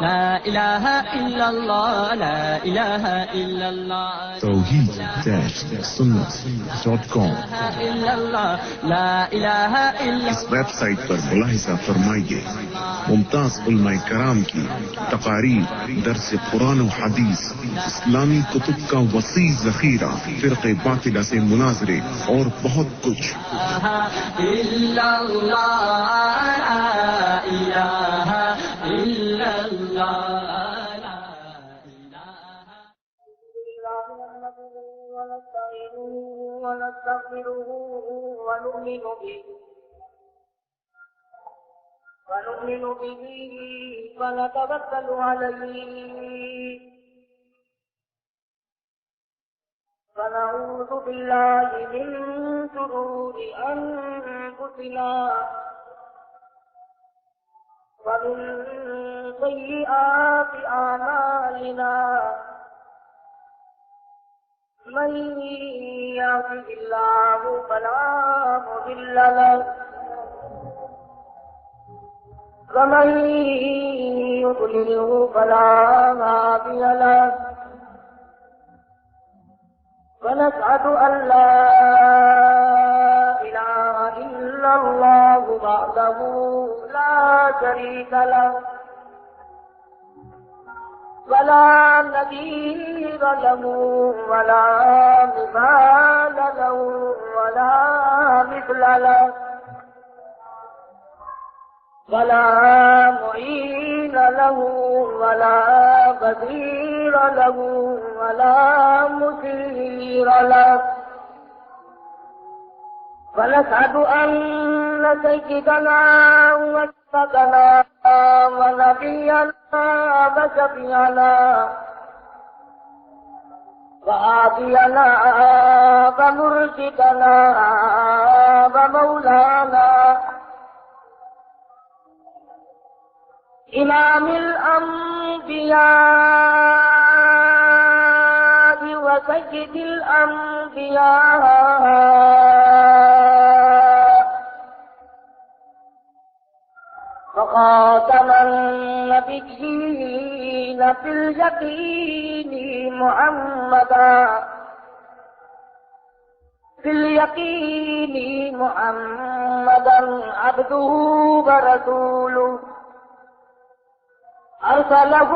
لا إله إلا الله لا إله إلا الله توحید-سنت.com إلا الله لا إله إلا اس ویب سائٹ پر ملاحظہ فرمائیے ممتاز علماء کرام کی تقاریر، درس قرآن و حدیث، اسلامی کتب کا وسیع ذخیرہ، فرقے باطلہ سے مناظرے اور بہت کچھ۔ إلا الله لا إله إلا الله لا إله ونستعينه ونستغفره ونؤمن به ونتوكل عليه ونعوذ بالله من شرور أنفسنا ومن سيئات أعمالنا من يهده الله فلا مضل له ومن يضلله فلا هادي له ونشهد أن لا إله إلا الله وحده لا شريك له ولا نظير له ولا مثال له ولا مثل له ولا معين له ولا بديل له ولا مشير له ونشهد أن سيدنا وسيدنا ونبينا وشفيعنا وهادينا ومرشدنا ومولانا إمام الأنبياء وسيد الأنبياء وخاتم النبيين في اليقين محمدا عبده ورسوله أرسله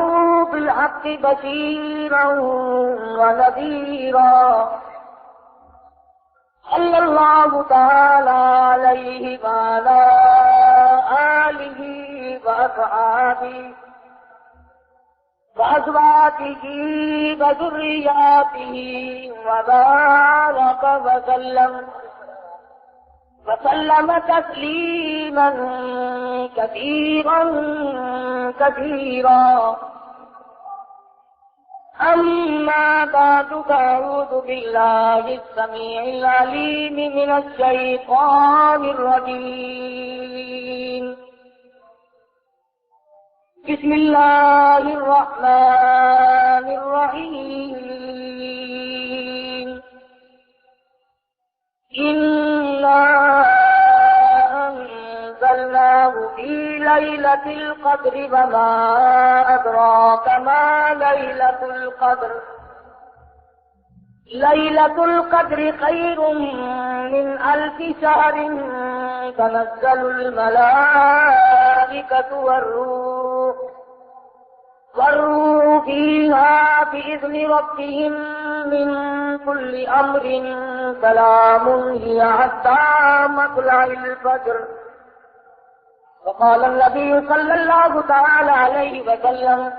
بالحق بشيرا ونذيرا صلى الله تعالى عليه وعلى آله وأصحابه وأزواجه وذرياته وبارك وسلم تسليما كثيرا كثيرا أما بعد فأعوذ بالله السميع العليم من الشيطان الرجيم بسم الله الرحمن الرحيم إنا أنزلناه في ليلة القدر وما أدراك ما ليلة القدر ليلة القدر خير من 1000 شهر تنزل الملائكة والروح فيها بإذن ربهم من كل أمر سلام هي حتى مطلع الفجر. وقال النبي صلى الله تعالى عليه وسلم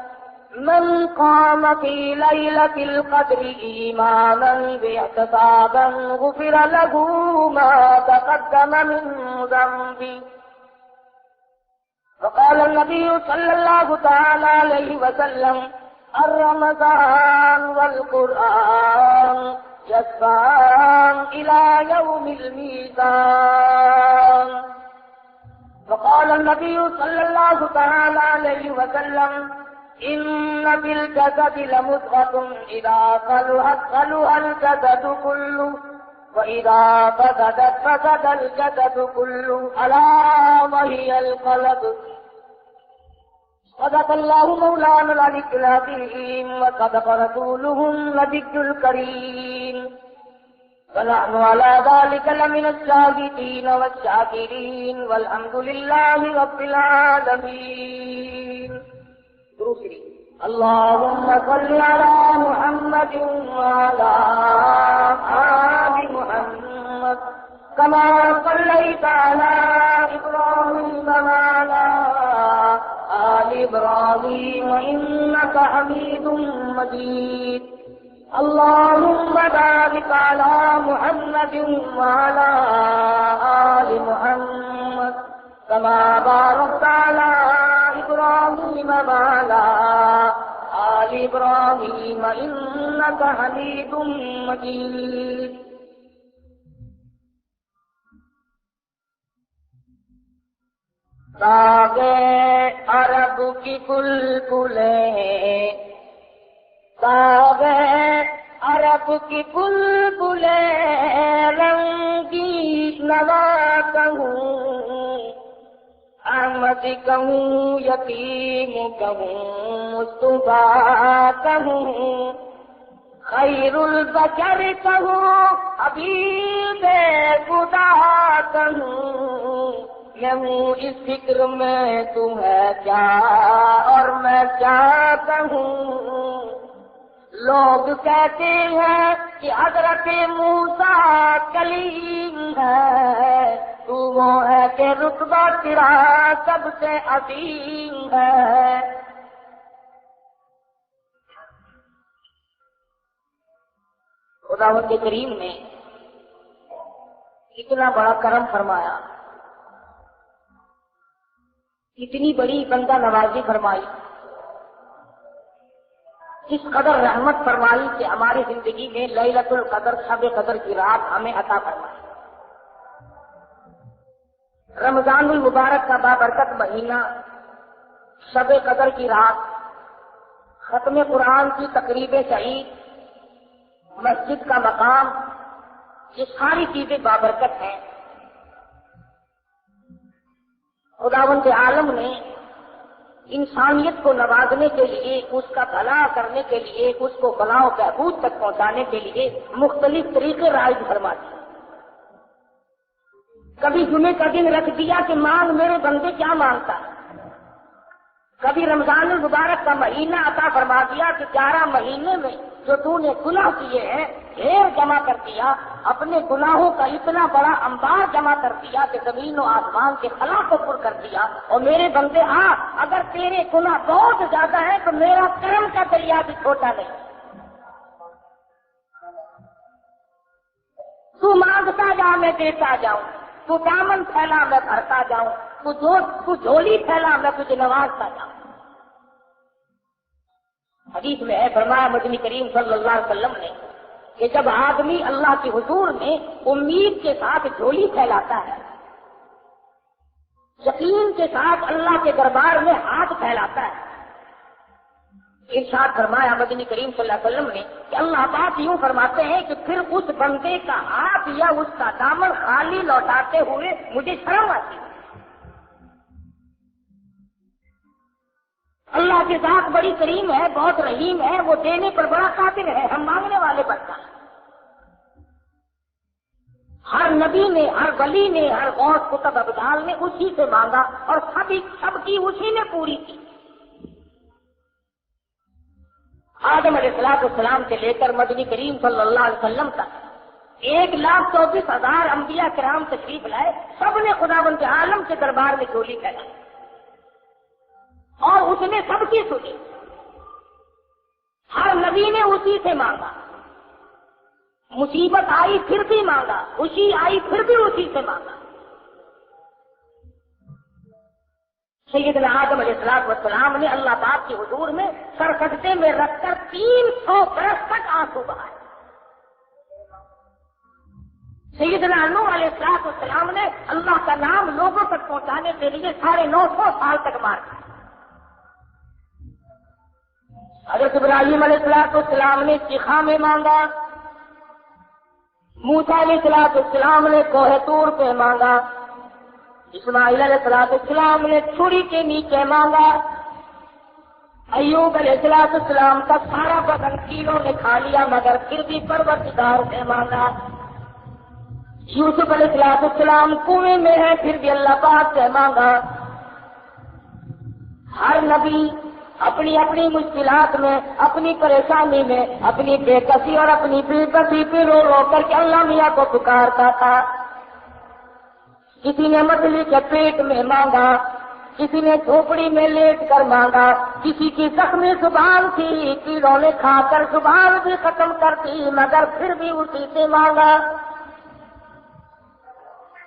من قام في ليلة القدر إيمانا واحتسابا غفر له ما تقدم من ذنبه. وقال النبي صلى الله تعالى عليه وسلم الرمضان والقرآن يشفعان إلى يوم الميزان. وقال النبي صلى الله تعالى عليه وسلم إن في الجسد لمضغة إذا صلحت صلح الجسد كله وإذا فسدت فسد الجسد كله ألا وهي القلب. صدق اللہ مولانا العلی العظیم وصدق رسولہ النبی الکریم ونحن على ذلك لمن الشاهدين والشاكرين والحمد لله رب العالمين. دوسری اللهم صل على محمد وعلى آل محمد كما صليت على إبراهيم وعلى آل إبراهيم إنك حميد مجيد. اللهم بارك على محمد وعلى آل محمد كما باركت على إبراهيم وعلى آل إبراهيم إنك حميد مجيد. ساغے عرب کی بلبلیں ساغے عرب کی بلبلیں رنگی نوا کہوں احمد کہوں یتیم کہوں مصطفیٰ کہوں خیر البشر کہوں حبیب خدا کہوں میں ہوں اس فکر میں تو ہے کیا اور میں کیا کہوں. لوگ کہتے ہیں کہ حضرت موسیٰ کلیم ہے تو وہ ہے کہ رتبہ تیرا سب سے عظیم ہے. خداوند کریم نے اتنا بڑا کرم فرمایا، اتنی بڑی بندہ نوازی فرمائی، اس قدر رحمت فرمائی کہ ہماری زندگی میں لیلۃ القدر شب قدر کی رات ہمیں عطا فرمائی. رمضان المبارک کا بابرکت مہینہ، شب قدر کی رات، ختم قرآن کی تقریب سعید، مسجد کا مقام، یہ ساری چیزیں بابرکت ہیں. خداوند عالم نے انسانیت کو نوازنے کے لیے، اس کا بھلا کرنے کے لیے، اس کو فلاح و بہبود تک پہنچانے کے لیے مختلف طریقے رائج فرما دیے. کبھی جمعے کا دن رکھ دیا کہ مانگ میرے بندے کیا مانگتا ہے. کبھی رمضان المبارک کا مہینہ عطا فرما دیا کہ 11 مہینے میں جو تو نے گناہ کیے ہیں ڈھیر جمع کر دیا، اپنے گناہوں کا اتنا بڑا انبار جمع کر دیا کہ زمین و آسمان کے خلا کو پر کر دیا. اور میرے بندے اگر تیرے گناہ بہت زیادہ ہے تو میرا کرم کا دریا بھی چھوٹا نہیں. تو مانگتا جا میں دیتا جاؤں، تو دامن پھیلا میں بھرتا جاؤں، تو جھولی پھیلا میں تجھے نوازتا جاؤں. حدیث میں ہے، فرمایا مدنی کریم صلی اللہ علیہ وسلم نے کہ جب آدمی اللہ کے حضور میں امید کے ساتھ جھولی پھیلاتا ہے، یقین کے ساتھ اللہ کے دربار میں ہاتھ پھیلاتا ہے، ارشاد فرمایا مدنی کریم صلی اللہ علیہ وسلم نے کہ اللہ پاک یوں فرماتے ہیں کہ پھر اس بندے کا ہاتھ یا اس کا دامن خالی لوٹاتے ہوئے مجھے شرم آتی ہے. اللہ کی ذات بڑی کریم ہے، بہت رحیم ہے، وہ دینے پر بڑا قادر ہے، ہم مانگنے والے بنتا ہے. ہر نبی نے، ہر ولی نے، ہر غوث قطب ابدال نے اسی سے مانگا اور سب کی اسی نے پوری کی. آدم علیہ السلام سے لے کر مدنی کریم صلی اللہ علیہ وسلم تک 1,24,000 انبیاء کرام تشریف لائے، سب نے خداوند عالم کے دربار میں جھولی پھیلائی اور اس نے سب کی سنی. ہر نبی نے اسی سے مانگا، مصیبت آئی پھر بھی مانگا، خوشی آئی پھر بھی اسی سے مانگا. سیدنا آدم علیہ السلام نے اللہ پاک کے حضور میں سر سجدے میں رکھ کر 300 برس تک آنسو بہائے. سیدنا نوح علیہ السلام نے اللہ کا نام لوگوں تک پہنچانے کے لیے 950 سال تک مار کھایا. حضرت ابراہیم علیہ السلام نے چیخا میں مانگا، موسیٰ علیہ السلام نے کوہ طور پہ مانگا، اسماعیل علیہ السلام نے چھری کے نیچے مانگا، ایوب علیہ السلام کا سارا بدن کیڑوں نے کھا لیا مگر پھر بھی پروردگار سے مانگا. یوسف علیہ السلام کنویں میں ہے پھر بھی اللہ پاک سے مانگا. ہر نبی اپنی اپنی مشکلات میں، اپنی پریشانی میں، اپنی بے کسی اور اپنی بے کسی پہ رو رو کر کے اللہ میاں کو پکارتا تھا. کسی نے مچھلی کے پیٹ میں مانگا، کسی نے جھوپڑی میں لیٹ کر مانگا، کسی کی زخمی زبان تھی کیڑوں نے کھا کر زبان بھی ختم کر دی مگر پھر بھی اسی سے مانگا.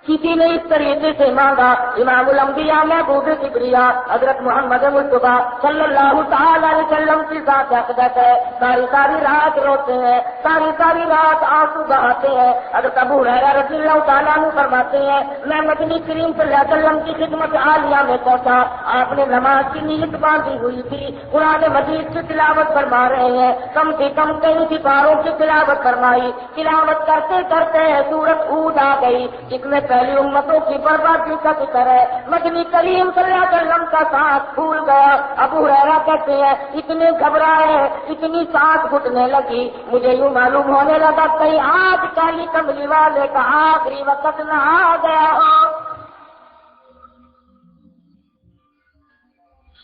کسی نے اس طریقے سے مانگا. امام الانبیاء محبوب کبریا حضرت محمد مصطفیٰ صلی اللہ تعالی علیہ وسلم کی ذات اقدس ہے، ساری ساری رات روتے ہیں، ساری ساری رات آنسو بہاتے ہیں. حضرت ابو ہریرہ رضی اللہ تعالیٰ عنہ فرماتے ہیں میں مدنی کریم صلی اللہ علیہ وسلم کی خدمت عالیہ میں پہنچا. آپ نے نماز کی نیت باندھی ہوئی تھی، قرآن مجید کی تلاوت فرما رہے ہیں، کم سے کم کئی سپاروں کی تلاوت فرمائی. تلاوت کرتے کرتے سورت ہود آ گئی جس میں پہلی امتوں کی بربادی کا ذکر ہے. مدنی کریم صلی اللہ علیہ وسلم کا سانس پھول گیا. ابو ہریرہ کہتے ہیں اتنے گھبرائے، اتنی سانس گھٹنے لگی، مجھے یوں معلوم ہونے لگا کہیں آج کالی کملی والے کا آخری وقت نہ آ گیا ہو.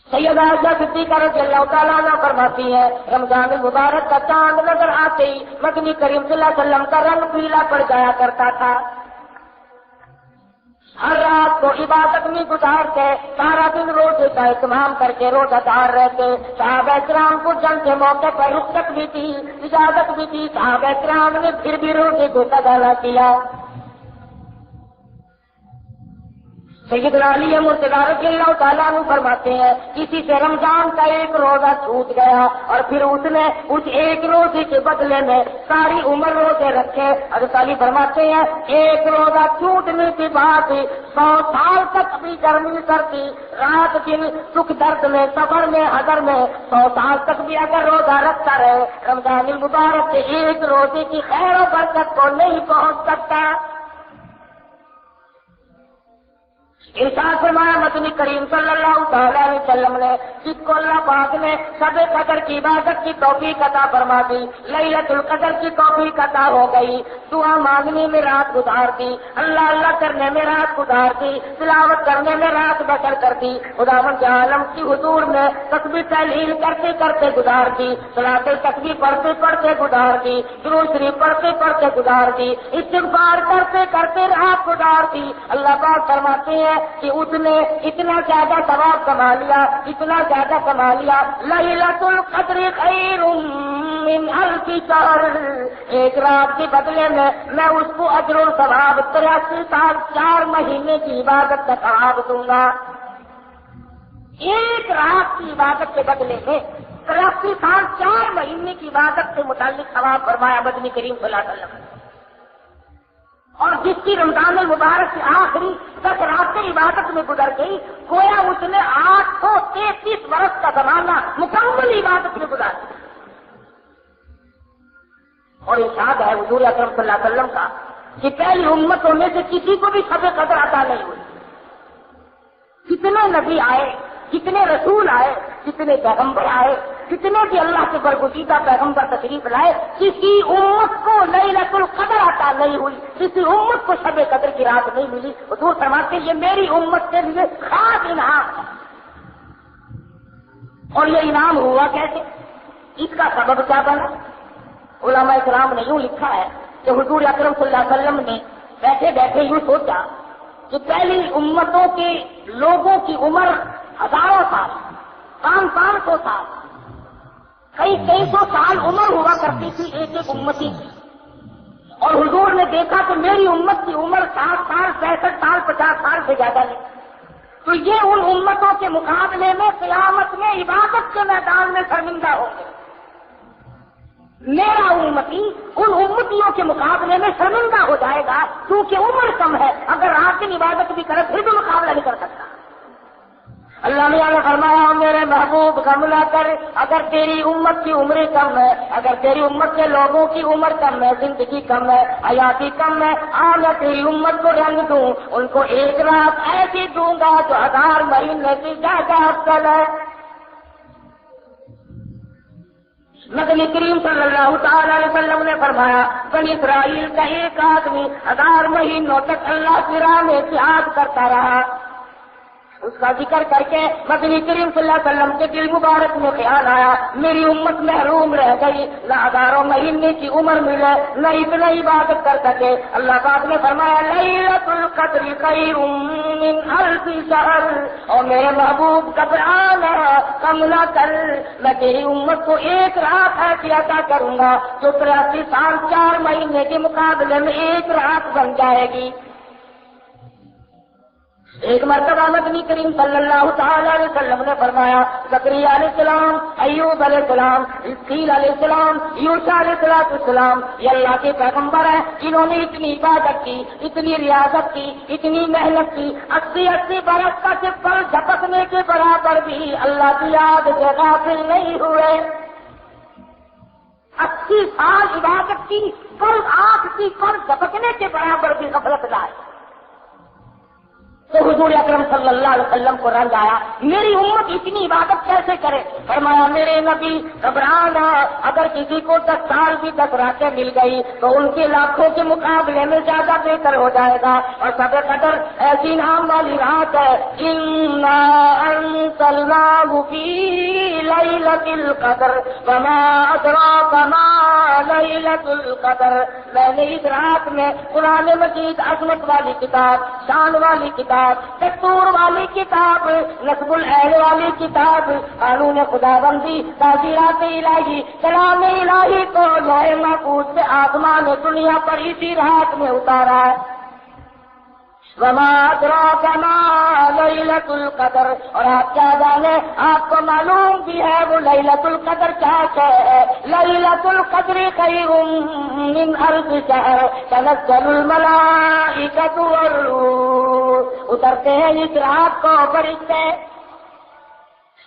سیدہ عائشہ صدیقہ رضی اللہ تعالیٰ عنہ فرماتی ہے رمضان المبارک کا چاند نظر آتے ہی مدنی کریم صلی اللہ علیہ وسلم کا رنگ پیلا پڑ جایا کرتا تھا. ہر رات کو عبادت میں گزار کے سارا دن روزے کا اہتمام کر کے روزہ دار رہتے. صحابہ کرام کو جنگ کے موقع پر رخصت بھی تھی، اجازت بھی تھی، صحابہ کرام نے پھر بھی روزے کو قضا کیا. سیدنا علی مرتضیٰ رضی اللہ تعالیٰ عنہ فرماتے ہیں کسی سے رمضان کا ایک روزہ چھوٹ گیا اور پھر اس نے اس ایک روزے کے بدلے میں ساری عمر روزے رکھے. حضرت علی فرماتے ہیں ایک روزہ چھوٹنے کے بعد 100 سال تک بھی گرمی سردی رات دن سکھ درد میں سفر میں حضر میں 100 سال تک بھی اگر روزہ رکھتا رہے رمضان المبارک کے ایک روزے کی خیر و برکت کو نہیں پہنچ سکتا. ارشاد فرمایا مدنی کریم صلی اللہ تعالی علیہ وسلم نے جس کو اللہ پاک نے شب قدر کی عبادت کی توفیق عطا فرما دی، لیلۃ القدر کی توفیق عطا ہو گئی، دعا مانگنے میں رات گزار دی، اللہ اللہ کرنے میں رات گزار دی، تلاوت کرنے میں رات بسر کر دی، خداوند عالم کی حضور میں تسبیح تحلیل کرتے کرتے گزار دی، صلاۃ تسبیح پڑھتے پڑھتے گزار دی، درود شریف پڑھتے پڑھتے گزار دی، استغفار کرتے کرتے رات گزار دی. اللہ پاک فرماتے ہیں کہ اس نے اتنا زیادہ ثواب کما لیا، اتنا زیادہ کما لیا. لیلۃ القدر خیر من الف شہر، ایک رات کے بدلے میں اس کو اجر و ثواب 83 سال 4 مہینے کی عبادت کا ثواب دوں گا. ایک رات کی عبادت کے بدلے میں 83 سال 4 مہینے کی عبادت سے متعلق ثواب فرمایا مدنی کریم صلی اللہ علیہ وسلم. اور جس کی رمضان المبارک کی آخری 10 راتیں عبادت میں گزر گئی گویا اس نے 833 برس کا زمانہ مکمل عبادت میں گزار دیا. اور ارشاد ہے حضور اکرم صلی اللہ علیہ وسلم کا کہ پہلی امتوں میں سے کسی کو بھی شب قدر عطا نہیں ہوئی. کتنے نبی آئے، کتنے رسول آئے، کتنے پیغمبر آئے، کتنے بھی اللہ کے برگزیدہ پیغمبر تشریف لائے، کسی امت کو لیلۃ القدر عطا نہیں ہوئی، کسی امت کو شب قدر کی رات نہیں ملی. حضور فرماتے یہ میری امت کے لیے خاص انعام ہے. اور یہ انعام ہوا کیسے؟ اس کا سبب کیا بنا؟ علماء کرام نے یوں لکھا ہے کہ حضور اکرم صلی اللہ علیہ وسلم نے بیٹھے بیٹھے یوں سوچا کہ پہلی امتوں کے لوگوں کی عمر ہزاروں سال، 500 سال، کئی سو سال عمر ہوا کرتی تھی ایک ایک امتی کی. اور حضور نے دیکھا کہ میری امت کی عمر 60 سال 65 سال 50 سال سے زیادہ نہیں. تو یہ ان امتوں کے مقابلے میں قیامت میں عبادت کے میدان میں شرمندہ ہوں گے. میرا امتی ان امتیوں کے مقابلے میں شرمندہ ہو جائے گا کیونکہ عمر کم ہے، اگر رات کی عبادت بھی کرے پھر بھی مقابلہ نہیں کر سکتا. اللہ میاں نے فرمایا میرے محبوب غم نہ کر، اگر تیری امت کی عمریں کم ہے، اگر تیری امت کے لوگوں کی عمر کم ہے، زندگی کم ہے، حیاتی کم ہے، میں تیری امت کو رنگ دوں، ان کو ایک رات ایسی دوں گا جو 1000 مہینے کی زیادہ افضل ہے. نبی کریم صلی اللہ تعالی علیہ وسلم نے فرمایا بنی اسرائیل کا ایک آدمی 1000 مہینوں تک اللہ کی راہ میں جہاد کرتا رہا. اس کا ذکر کر کے نبی کریم صلی اللہ علیہ وسلم کے دل مبارک میں خیال آیا میری امت محروم رہ گئی، نہ 1000 مہینے کی عمر ملے، نہ اتنا عبادت کر سکے. اللہ پاک نے فرمایا لیلۃ القدر خیر من 1000 شہر، اور میرے محبوب گھبرانا کم نہ کر، میں تیری امت کو ایک رات ایسی عطا کروں گا جو 83 سال 4 مہینے کے مقابلے میں ایک رات بن جائے گی. ایک مرتبہ نبی کریم صلی اللہ تعالی علیہ وسلم نے فرمایا زکریا علیہ السلام، ایوب علیہ السلام، اسماعیل علیہ السلام، یوسف علیہ السلام یہ اللہ کے پیغمبر ہیں جنہوں نے اتنی عبادت کی، اتنی ریاضت کی، اتنی محنت کی، 80 برس کا چپل جھپکنے کے برابر بھی اللہ کی یاد سے غافل نہیں ہوئے. 80 سال عبادت کی، پر آنکھ کی پر جھپکنے کے برابر بھی غفلت لائے. تو حضور اکرم صلی اللہ علیہ وسلم کو رنج آیا میری امت اتنی عبادت کیسے کرے. فرمایا میرے نبی گھبرانا، اگر کسی کو 10 سال کی 10 راتیں مل گئی تو ان کے لاکھوں کے مقابلے میں زیادہ بہتر ہو جائے گا. اور شب قدر ایسی نام والی رات ہے انا انزلناہ فی لیلۃ القدر وما ادراک ما لیلۃ القدر. میں نے اس رات میں قرآن مجید عظمت والی کتاب، شان والی کتاب، دستور والی کتاب، نصب العین والی کتاب، قانون خدا بندی، تعزیرات الہی، کلام الہی کو لوح محفوظ سے آسمان دنیا پر اسی رات میں اتارا ہے. وما ادراک ما لیلۃ القدر، اور آپ کیا جانے آپ کو معلوم بھی ہے وہ لیلۃ القدر کیا ہے. لیلۃ القدر خیر من 1000 شہر تنزل الملائکۃ والروح. اترتے ہیں اس رات کو فرشتے.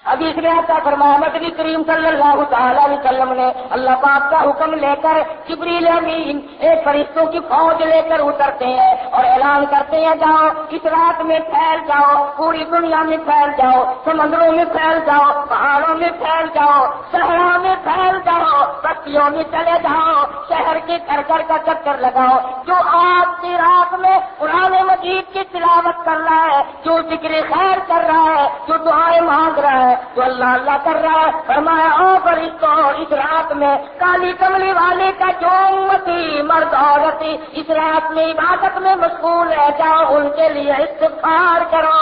ابھی اس نے آتا فرمایا نبی کریم صلی اللہ تعالی علیہ وسلم نے اللہ پاک کا حکم لے کر جبریل امین ایک فرشتوں کی فوج لے کر اترتے ہیں اور اعلان کرتے ہیں جاؤ اس رات میں پھیل جاؤ، پوری دنیا میں پھیل جاؤ، سمندروں میں پھیل جاؤ، پہاڑوں میں پھیل جاؤ، صحرا میں پھیل جاؤ، بستیوں میں چلے جاؤ، شہر کے گھر گھر کا چکر لگاؤ. جو آج کی رات میں قرآن مجید کی تلاوت کر رہا ہے، جو ذکر خیر کر رہا ہے، جو دعائیں مانگ رہا ہے، جو اللہ اللہ کر رہا ہے، فرمایا او فرشتوں اس رات میں کالی کملی والے کا جو امتی مرد عورت اس رات میں عبادت میں مشغول ہے جاؤ ان کے لیے استغفار کرو.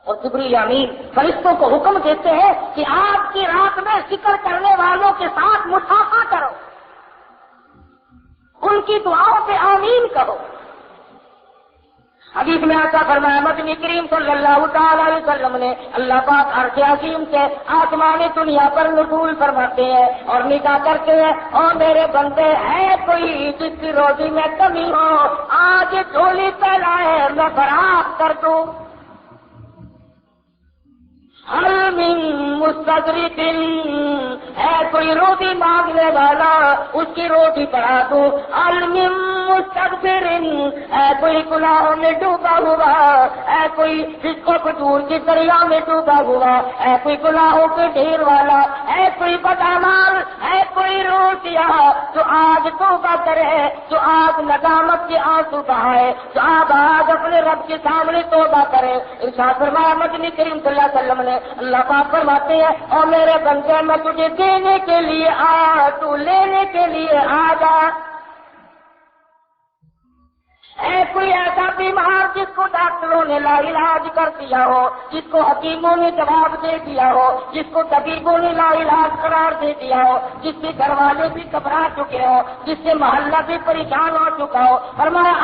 اور جبریل امین فرشتوں کو حکم دیتے ہیں کہ آج کی رات میں ذکر کرنے والوں کے ساتھ مصافحہ کرو، ان کی دعاؤں پہ آمین کہو. حدیث میں آتا فرمایا نبی کریم صلی اللہ تعالی علیہ وسلم نے اللہ پاک عرش عظیم سے آسمان دنیا پر نزول فرماتے ہیں اور نگاہ کرتے ہیں اور میرے بندے ہے کوئی جس کی روزی میں کمی ہو آج جھولی پھیلائے میں برآمد کر دوں. حل من مستدرک ہے کوئی روٹی مانگنے والا اس کی روٹی بڑھا دو. حل من مستغفر ہے کوئی گناہوں میں ڈوبا ہوا، ہے کوئی جس کو فجور کی دریا میں ڈوبا ہوا، ہے کوئی گناہوں کے ڈھیر والا، ہے کوئی بدعمال، ہے کوئی روٹیا جو آج توبہ کرے، جو آج ندامت کے آنسو بہائے، جو آج اپنے رب کے سامنے توبہ کرے. ارشاد فرمایا نبی کریم صلی اللہ علیہ وسلم نے اللہ پاک فرماتے ہیں اور میرے بندے میں تجھے دینے کے لیے آیا تو لینے کے لیے آ جا. ہے کوئی ایسا بیمار جس کو ڈاکٹروں نے لا علاج کر دیا ہو، جس کو حکیموں نے جواب دے دیا ہو، جس کو طبیبوں نے لا علاج قرار دے دیا ہو، جس کے گھر والے بھی گھبرا چکے ہو، جس سے محلہ بھی پریشان ہو چکا ہو، فرمایا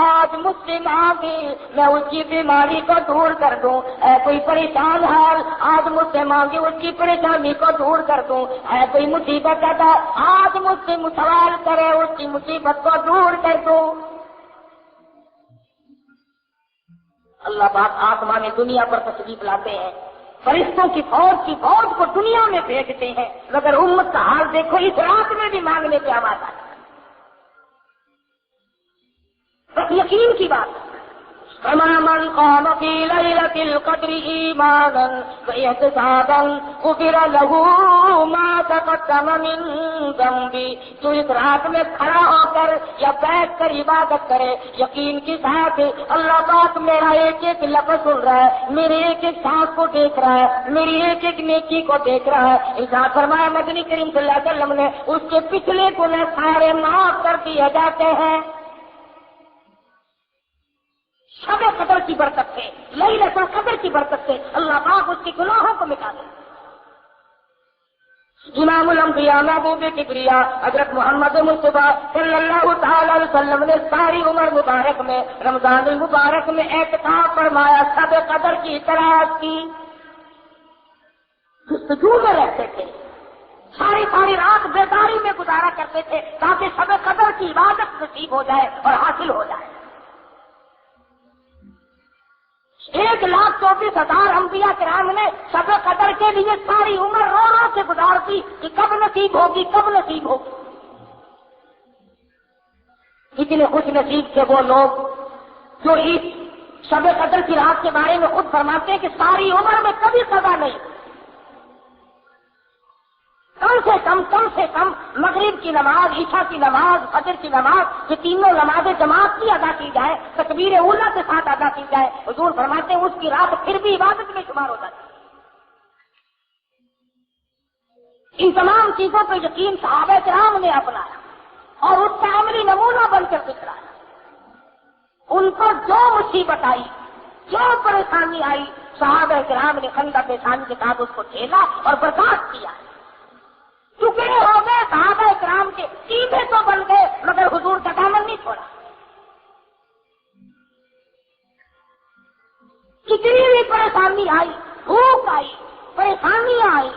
آج مجھ سے مانگی میں اس کی بیماری کو دور کر دوں. ہے کوئی پریشان حال آج مجھ سے مانگی اس کی پریشانی کو دور کر دوں. ہے کوئی مصیبت ادا آج مجھ سے سوال کرے اس کی مصیبت کو دور کر دوں. اللہ پاک آسمان دنیا پر تشریف لاتے ہیں، فرشتوں کی فوج کو دنیا میں بھیجتے ہیں. مگر امت کا حال دیکھو اس رات میں بھی مانگنے کی آواز آتی ہے. بس یقین کی بات فما من قام في ليلة القدر إيمانا واحتسابا غفر له ما تقدم من ذنبه. جو اس رات میں کھڑا ہو کر یا بیٹھ کر عبادت کرے یقین کے ساتھ اللہ پاک میرا ایک ایک لفظ سن رہا ہے، میرے ایک ایک سانس کو دیکھ رہا ہے، میری ایک ایک نیکی کو دیکھ رہا ہے. اذا فرمایا مدنی کریم صلی اللہ علیہ وسلم نے اس کے پچھلے گناہ سارے معاف کر دیے جاتے ہیں شب قدر کی برکت سے، لیلۃ القدر کی برکت سے اللہ پاک اس کے گناہوں کو مٹا دے. امام الانبیاء محبوب کبریا حضرت محمد مصطفیٰ صلی اللہ تعالی علیہ وسلم نے ساری عمر مبارک میں رمضان المبارک میں اعتکاف فرمایا، شب قدر کی تلاش کی، جستجو میں رہتے تھے، ساری رات بیداری میں گزارا کرتے تھے تاکہ شب قدر کی عبادت نصیب ہو جائے اور حاصل ہو جائے. 1,24,000 انبیاء کرام نے شب قدر کے لیے ساری عمر رو رو سے گزار دی کہ کب نصیب ہوگی کب نصیب ہوگی. اتنے خوش نصیب تھے وہ لوگ جو اس شب قدر کی رات کے بارے میں خود فرماتے ہیں کہ ساری عمر میں کبھی قضا نہیں. کم سے کم مغرب کی نماز، عشاء کی نماز، فجر کی نماز، یہ تینوں نمازیں جماعت کی ادا کی جائے، تکبیر اولیٰ کے ساتھ ادا کی جائے. حضور فرماتے ہیں اس کی رات پھر بھی عبادت میں شمار ہو جاتی ہے. ان تمام چیزوں پہ یقین صحابہ کرام نے اپنایا اور اس کا عملی نمونہ بن کر دکھلایا. ان پر جو مصیبت آئی، جو پریشانی آئی، صحابہ کرام نے خندق پیشانی کے ساتھ اس کو جھیلا اور برداشت کیا. ٹکڑے ہو گئے صحابہ کرام کے، سیدھے تو بن گئے مگر حضور کا دامن نہیں چھوڑا. کتنی بھی پریشانی آئی، بھوک آئی، پریشانیاں آئی.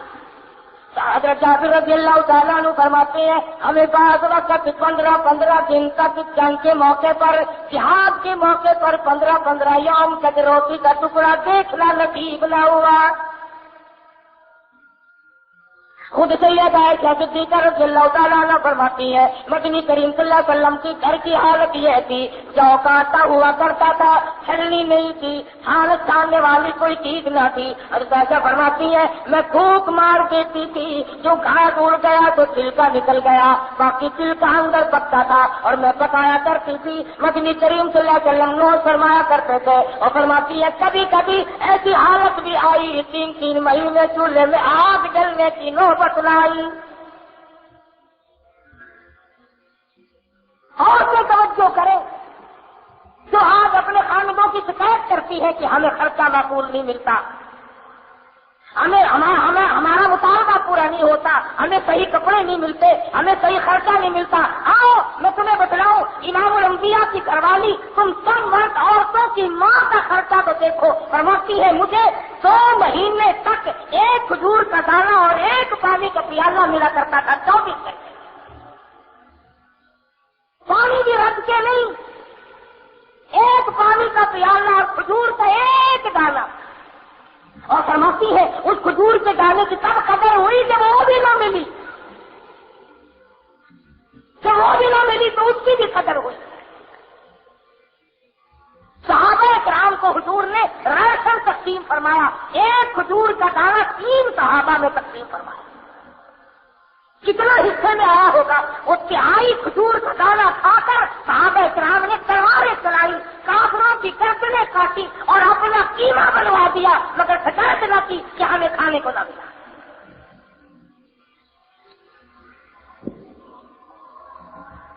حضرت جابر رضی اللہ تعالیٰ عنہ فرماتے ہیں ہمیں بعض وقت 15 دن تک جنگ کے موقع پر، جہاد کے موقع پر 15 یوم تک روٹی کا ٹکڑا دیکھنا نصیب نہ ہوا. خود سیدہ عائشہ صدیقہ رضی اللہ تعالیٰ عنہ فرماتی ہے مدنی کریم صلی اللہ علیہ وسلم کی گھر کی حالت یہ تھی، جو کاٹا ہوا کرتا تھا، چھلنی نہیں تھی، ہاتھ چھاننے والی کوئی چیز نہ تھی. حضرت عائشہ فرماتی ہے میں پھونک مار دیتی تھی، جو گھاس اڑ گیا تو چھلکا نکل گیا، باقی چھلکا اندر پکتا تھا اور میں پکایا کرتی تھی. مدنی کریم صلی اللہ علیہ وسلم نوش فرمایا کرتے تھے. اور فرماتی ہے کبھی کبھی ایسی حالت بھی آئی 3 مہینے چولہے میں آگ جلنے کی نوبت بتلائی. اور سے توجہ کریں جو آج اپنے خاندوں کی شکایت کرتی ہے کہ ہمیں خرچہ معقول نہیں ملتا، ہمارا مطالبہ پورا نہیں ہوتا، ہمیں صحیح کپڑے نہیں ملتے، ہمیں صحیح خرچہ نہیں ملتا. آؤ میں تمہیں بتلاؤں امام الانبیاء کی گھر والی تم سب مرد عورتوں کی ماں کا خرچہ تو دیکھو. فرماتی ہے مجھے 2 مہینے تک ایک کھجور کا دانہ اور ایک پانی کا پیالہ ملا کرتا تھا. 24 گھنٹے پانی بھی رکھ کے نہیں، ایک پانی کا پیالہ اور کھجور کا ایک دانہ. اور فرماتی ہے اس کھجور کے دانے کی تب قدر ہوئی جب وہ بھی نہ ملی، جب وہ بھی نہ ملی تو اس کی بھی قدر ہوئی. صحابہ کرام کو حضور نے راشن تقسیم فرمایا، ایک کھجور کا دانہ 3 صحابہ میں تقسیم فرمایا. کتنا حصے میں آیا ہوگا؟ وہ 3 کھجور کا دانہ کھا کر صحابہ کرام نے تلواریں چلائی، کافروں کی گردنیں کاٹی اور اپنا قیمہ بنوا دیا، مگر شکایت نہ کی کہ ہمیں کھانے کو نہ ملا.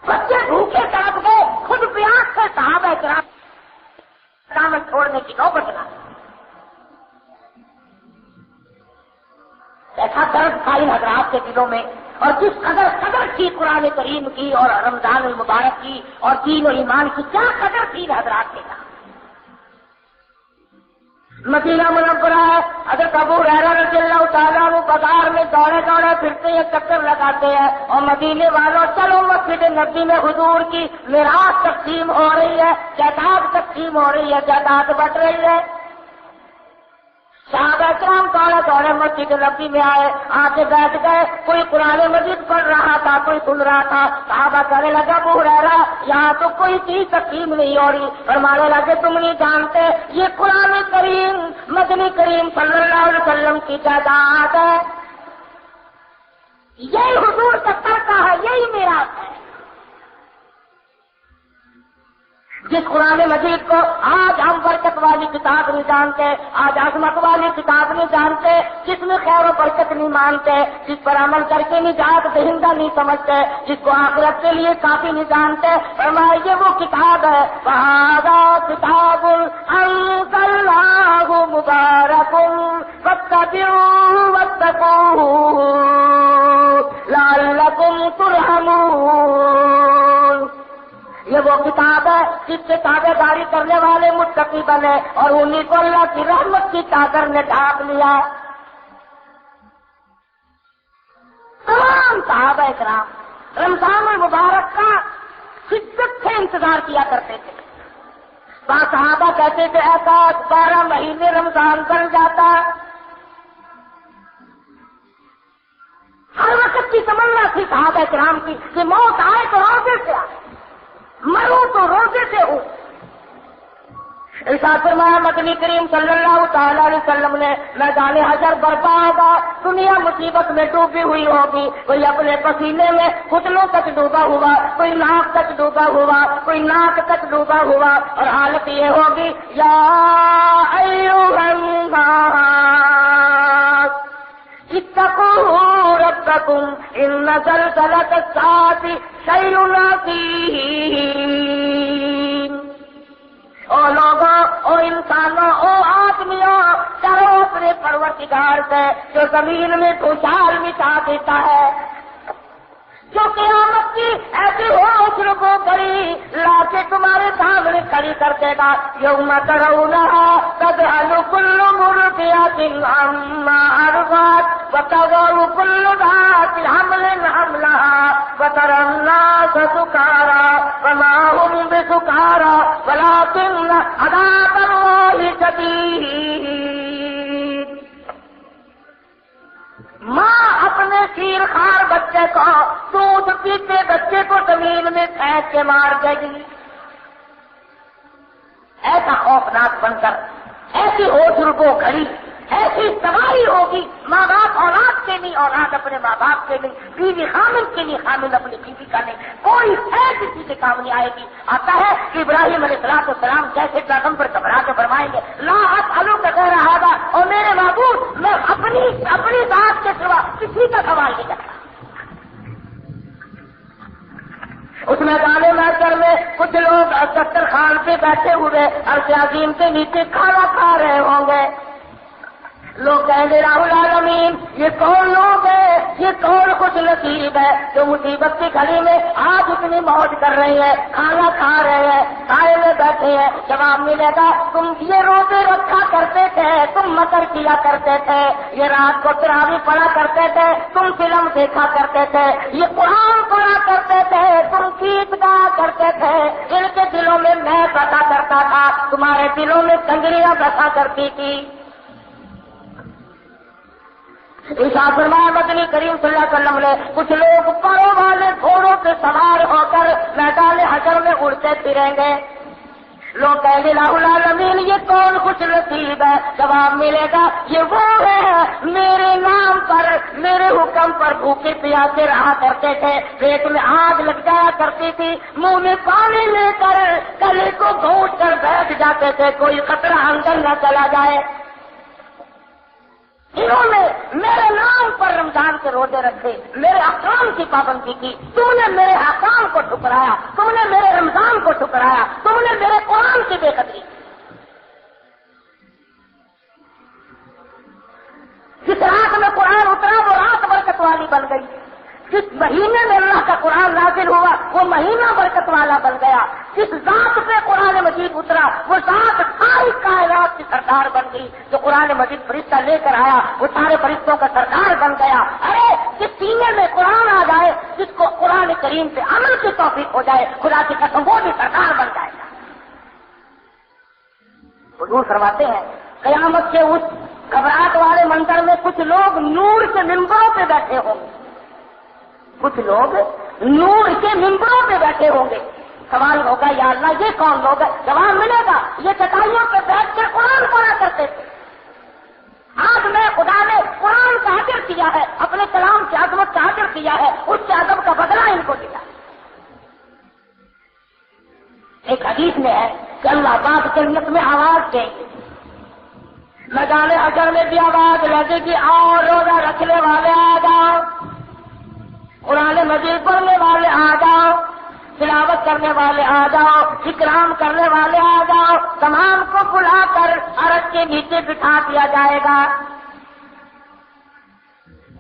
بچے بھوکے تڑپ گئے، خود پیاس سے صحابہ کرام دامن چھوڑنے کی نوبت نہ. ایسا درد تھا ان حضرات کے دلوں میں، اور جس قدر تھی قرآن کریم کی اور رمضان المبارک کی اور دین و ایمان کی، کیا قدر تھی ان حضرات کے ساتھ. مدینہ منورہ حضرت ابو ہریرہ رضی اللہ تعالیٰ عنہ بازار میں دوڑے پھرتے ہیں، چکر لگاتے ہیں اور مدینے والوں چلو مسجد نبی میں حضور کی میراث تقسیم ہو رہی ہے، جائیداد تقسیم ہو رہی ہے، جائیداد بٹ رہی ہے. صحابہ کرام دوڑے دوڑے مسجد نبی میں آئے، آ کے بیٹھ گئے، کوئی قرآن مجید پڑھ رہا تھا، کوئی سن رہا تھا۔ صحابہ کہنے لگا ابو ہریرہ یہاں تو کوئی چیز تقسیم نہیں ہو رہی، فرمانے لگے تم نہیں جانتے یہ قرآن کریم مدنی کریم صلی اللہ علیہ وسلم کی جائیداد ہے، یہی حضور کا ترکہ ہے، یہی میراث ہے۔ جس قرآن مجید کو آج ہم برکت والی کتاب نہیں جانتے، آج عظمت والی کتاب نہیں جانتے، جس میں خیر و برکت نہیں مانتے، جس پر عمل کر کے نجات دہندہ نہیں سمجھتے، جس کو آخرت کے لیے کافی نہیں جانتے، فرمایا یہ وہ کتاب ہے وَهَذَا کتاب أَنزَلْنَاهُ مُبَارَكٌ فَاتَّبِعُوهُ وَاتَّقُوهُ لَعَلَّكُمْ تُرْحَمُونَ۔ یہ وہ کتاب ہے جس سے تابع داری کرنے والے متقی بنے اور انہیں کو اللہ کی رحمت کی چادر نے ڈھانپ لیا۔ تمام صحابہ کرام رمضان المبارک کا شدت سے انتظار کیا کرتے تھے۔ بعض صحابہ کہتے تھے ایسا 12 مہینے رمضان بن جاتا، ہر وقت کی تمنا تھی صحابہ کرام کی کہ موت آئے تو روزے سے آئے، مروں تو روزے سے ہوں۔ ارشاد فرمایا مدنی کریم صلی اللہ تعالی علیہ وسلم نے میدان حشر برپا ہوگا، دنیا مصیبت میں ڈوبی ہوئی ہوگی، کوئی اپنے پسینے میں گھٹنوں تک ڈوبا ہوا، کوئی ناک تک ڈوبا ہوا، کوئی ناک تک ڈوبا ہوا، اور حالت یہ ہوگی یا ایھا الناس اتقوا ربکم ان زلزلۃ الساعۃ شیء عظیم۔ او لوگوں، او انسانوں، او آدمیوں، ڈرو اپنے پروردگار سے جو زمین میں بھوچال مچا دیتا ہے، جو قیامت کی ایسی ہوش کو بڑی لا کے تمہارے سامنے کھڑی کر دے گا۔ یوم ترونھا تذہل کل مرضعۃ عما ارضعت وتضع کل ذات حمل حملها وترى الناس سکارى وما هم بسکارى ولكن عذاب الله شدید۔ ماں اپنے شیر خوار بچے کو، دودھ پیتے بچے کو زمین میں پھینک کے مار دے گی۔ ایسا خوفناک بن کر، ایسی ہوش ربو گھڑی، ایسی تباہی ہوگی، ماں باپ اولاد کے نہیں، اولاد اپنے ماں باپ کے نہیں، بیوی خامن کے نہیں، خامن اپنی بیوی کا نہیں، کوئی ایسی چیز کام نہیں آئے گی۔ آتا ہے کہ ابراہیم علیہ السلام جیسے قدم پر گھبرا کے فرمائیں گے لا اسألک غیر ھذا، اور میرے معبود میں اپنی ذات کے سوا کسی کا سوال نہیں کرتا۔ اس میدان محشر میں کچھ لوگ دسترخوان پہ بیٹھے ہوئے عرش عظیم کے نیچے کھانا کھا رہے ہوں گے۔ لوگ کہیں گے رب العالمین یہ کون لوگ ہیں، یہ کون خوش نصیب ہے جو مصیبت کی گھڑی میں آج اتنی موج کر رہے ہیں، کھانا کھا رہے ہیں، سائے میں بیٹھے ہیں۔ جواب ملے گا تم یہ روزے رکھا کرتے تھے، تم مکر کیا کرتے تھے، یہ رات کو تراویح پڑھا کرتے تھے، تم فلم دیکھا کرتے تھے، یہ قرآن پڑھا کرتے تھے، تم گیت گایا کرتے تھے، ان کے دلوں میں میں بسا کرتا تھا، تمہارے دلوں میں کنجریاں بسا کرتی تھی۔ ارشاد فرمایا مدنی کریم صلی اللہ علیہ وسلم نے کچھ لوگ پروں والے گھوڑوں سے سوار ہو کر میدان حشر میں اڑتے پھریں گے۔ لوگ کہیں گے الہ العالمین یہ کون خوش نصیب ہے؟ جواب ملے گا یہ وہ ہے میرے نام پر، میرے حکم پر بھوکے پیاسے رہا کرتے تھے، پیٹ میں آگ لگ جایا کرتی تھی، منہ میں پانی لے کر گلے کو گھونٹ کر بیٹھ جاتے تھے کوئی خطرہ اندر نہ چلا جائے۔ انہوں نے میرے نام پر رمضان کے روزے رکھے، میرے احکام کی پابندی کی، تم نے میرے احکام کو ٹھکرایا، تم نے میرے رمضان کو ٹھکرایا، تم نے میرے قرآن کی بے قدری کی۔ جس رات میں قرآن اترا وہ رات برکت والی بن گئی، جس مہینے میں اللہ کا قرآن نازل ہوا وہ مہینہ برکت والا بن گیا، جس ذات پہ قرآن مجید اترا وہ ذات ساری کائنات کی سردار بن گئی، جو قرآن مجید فرشتہ لے کر آیا وہ سارے فرشتوں کا سردار بن گیا۔ ارے جس سینے میں قرآن آ جائے، جس کو قرآن کریم سے عمل کی توفیق ہو جائے، خدا کی قسم وہ بھی سردار بن جائے گا۔ حضور فرماتے ہیں قیامت کے اس گھبراہٹ کچھ لوگ نور کے ممبروں پہ بیٹھے ہوں گے، کچھ لوگ نور کے ممبروں پہ بیٹھے ہوں گے. سوال ہوگا یا اللہ یہ کون لوگ ہے؟ جواب ملے گا یہ چٹائیوں پہ بیٹھ کر قرآن پڑھا کرتے تھے. آج میں خدا نے قرآن کا حاضر کیا ہے، اپنے کلام کی عظمت کا حاضر کیا ہے، اس کے ادب کا بدلہ ان کو دیا. ایک حدیث میں ہے کہ اللہ پاک جنت میں آواز دیں گے، نہ جانے اجر میں بھی آواز لگے گی اور روزہ رکھنے والے آ جاؤ، قرآن مجید پڑھنے والے آ جاؤ، تلاوت کرنے والے آ جاؤ، اکرام کرنے والے آ جاؤ. تمام کو بلا کر عرش کے نیچے بٹھا دیا جائے گا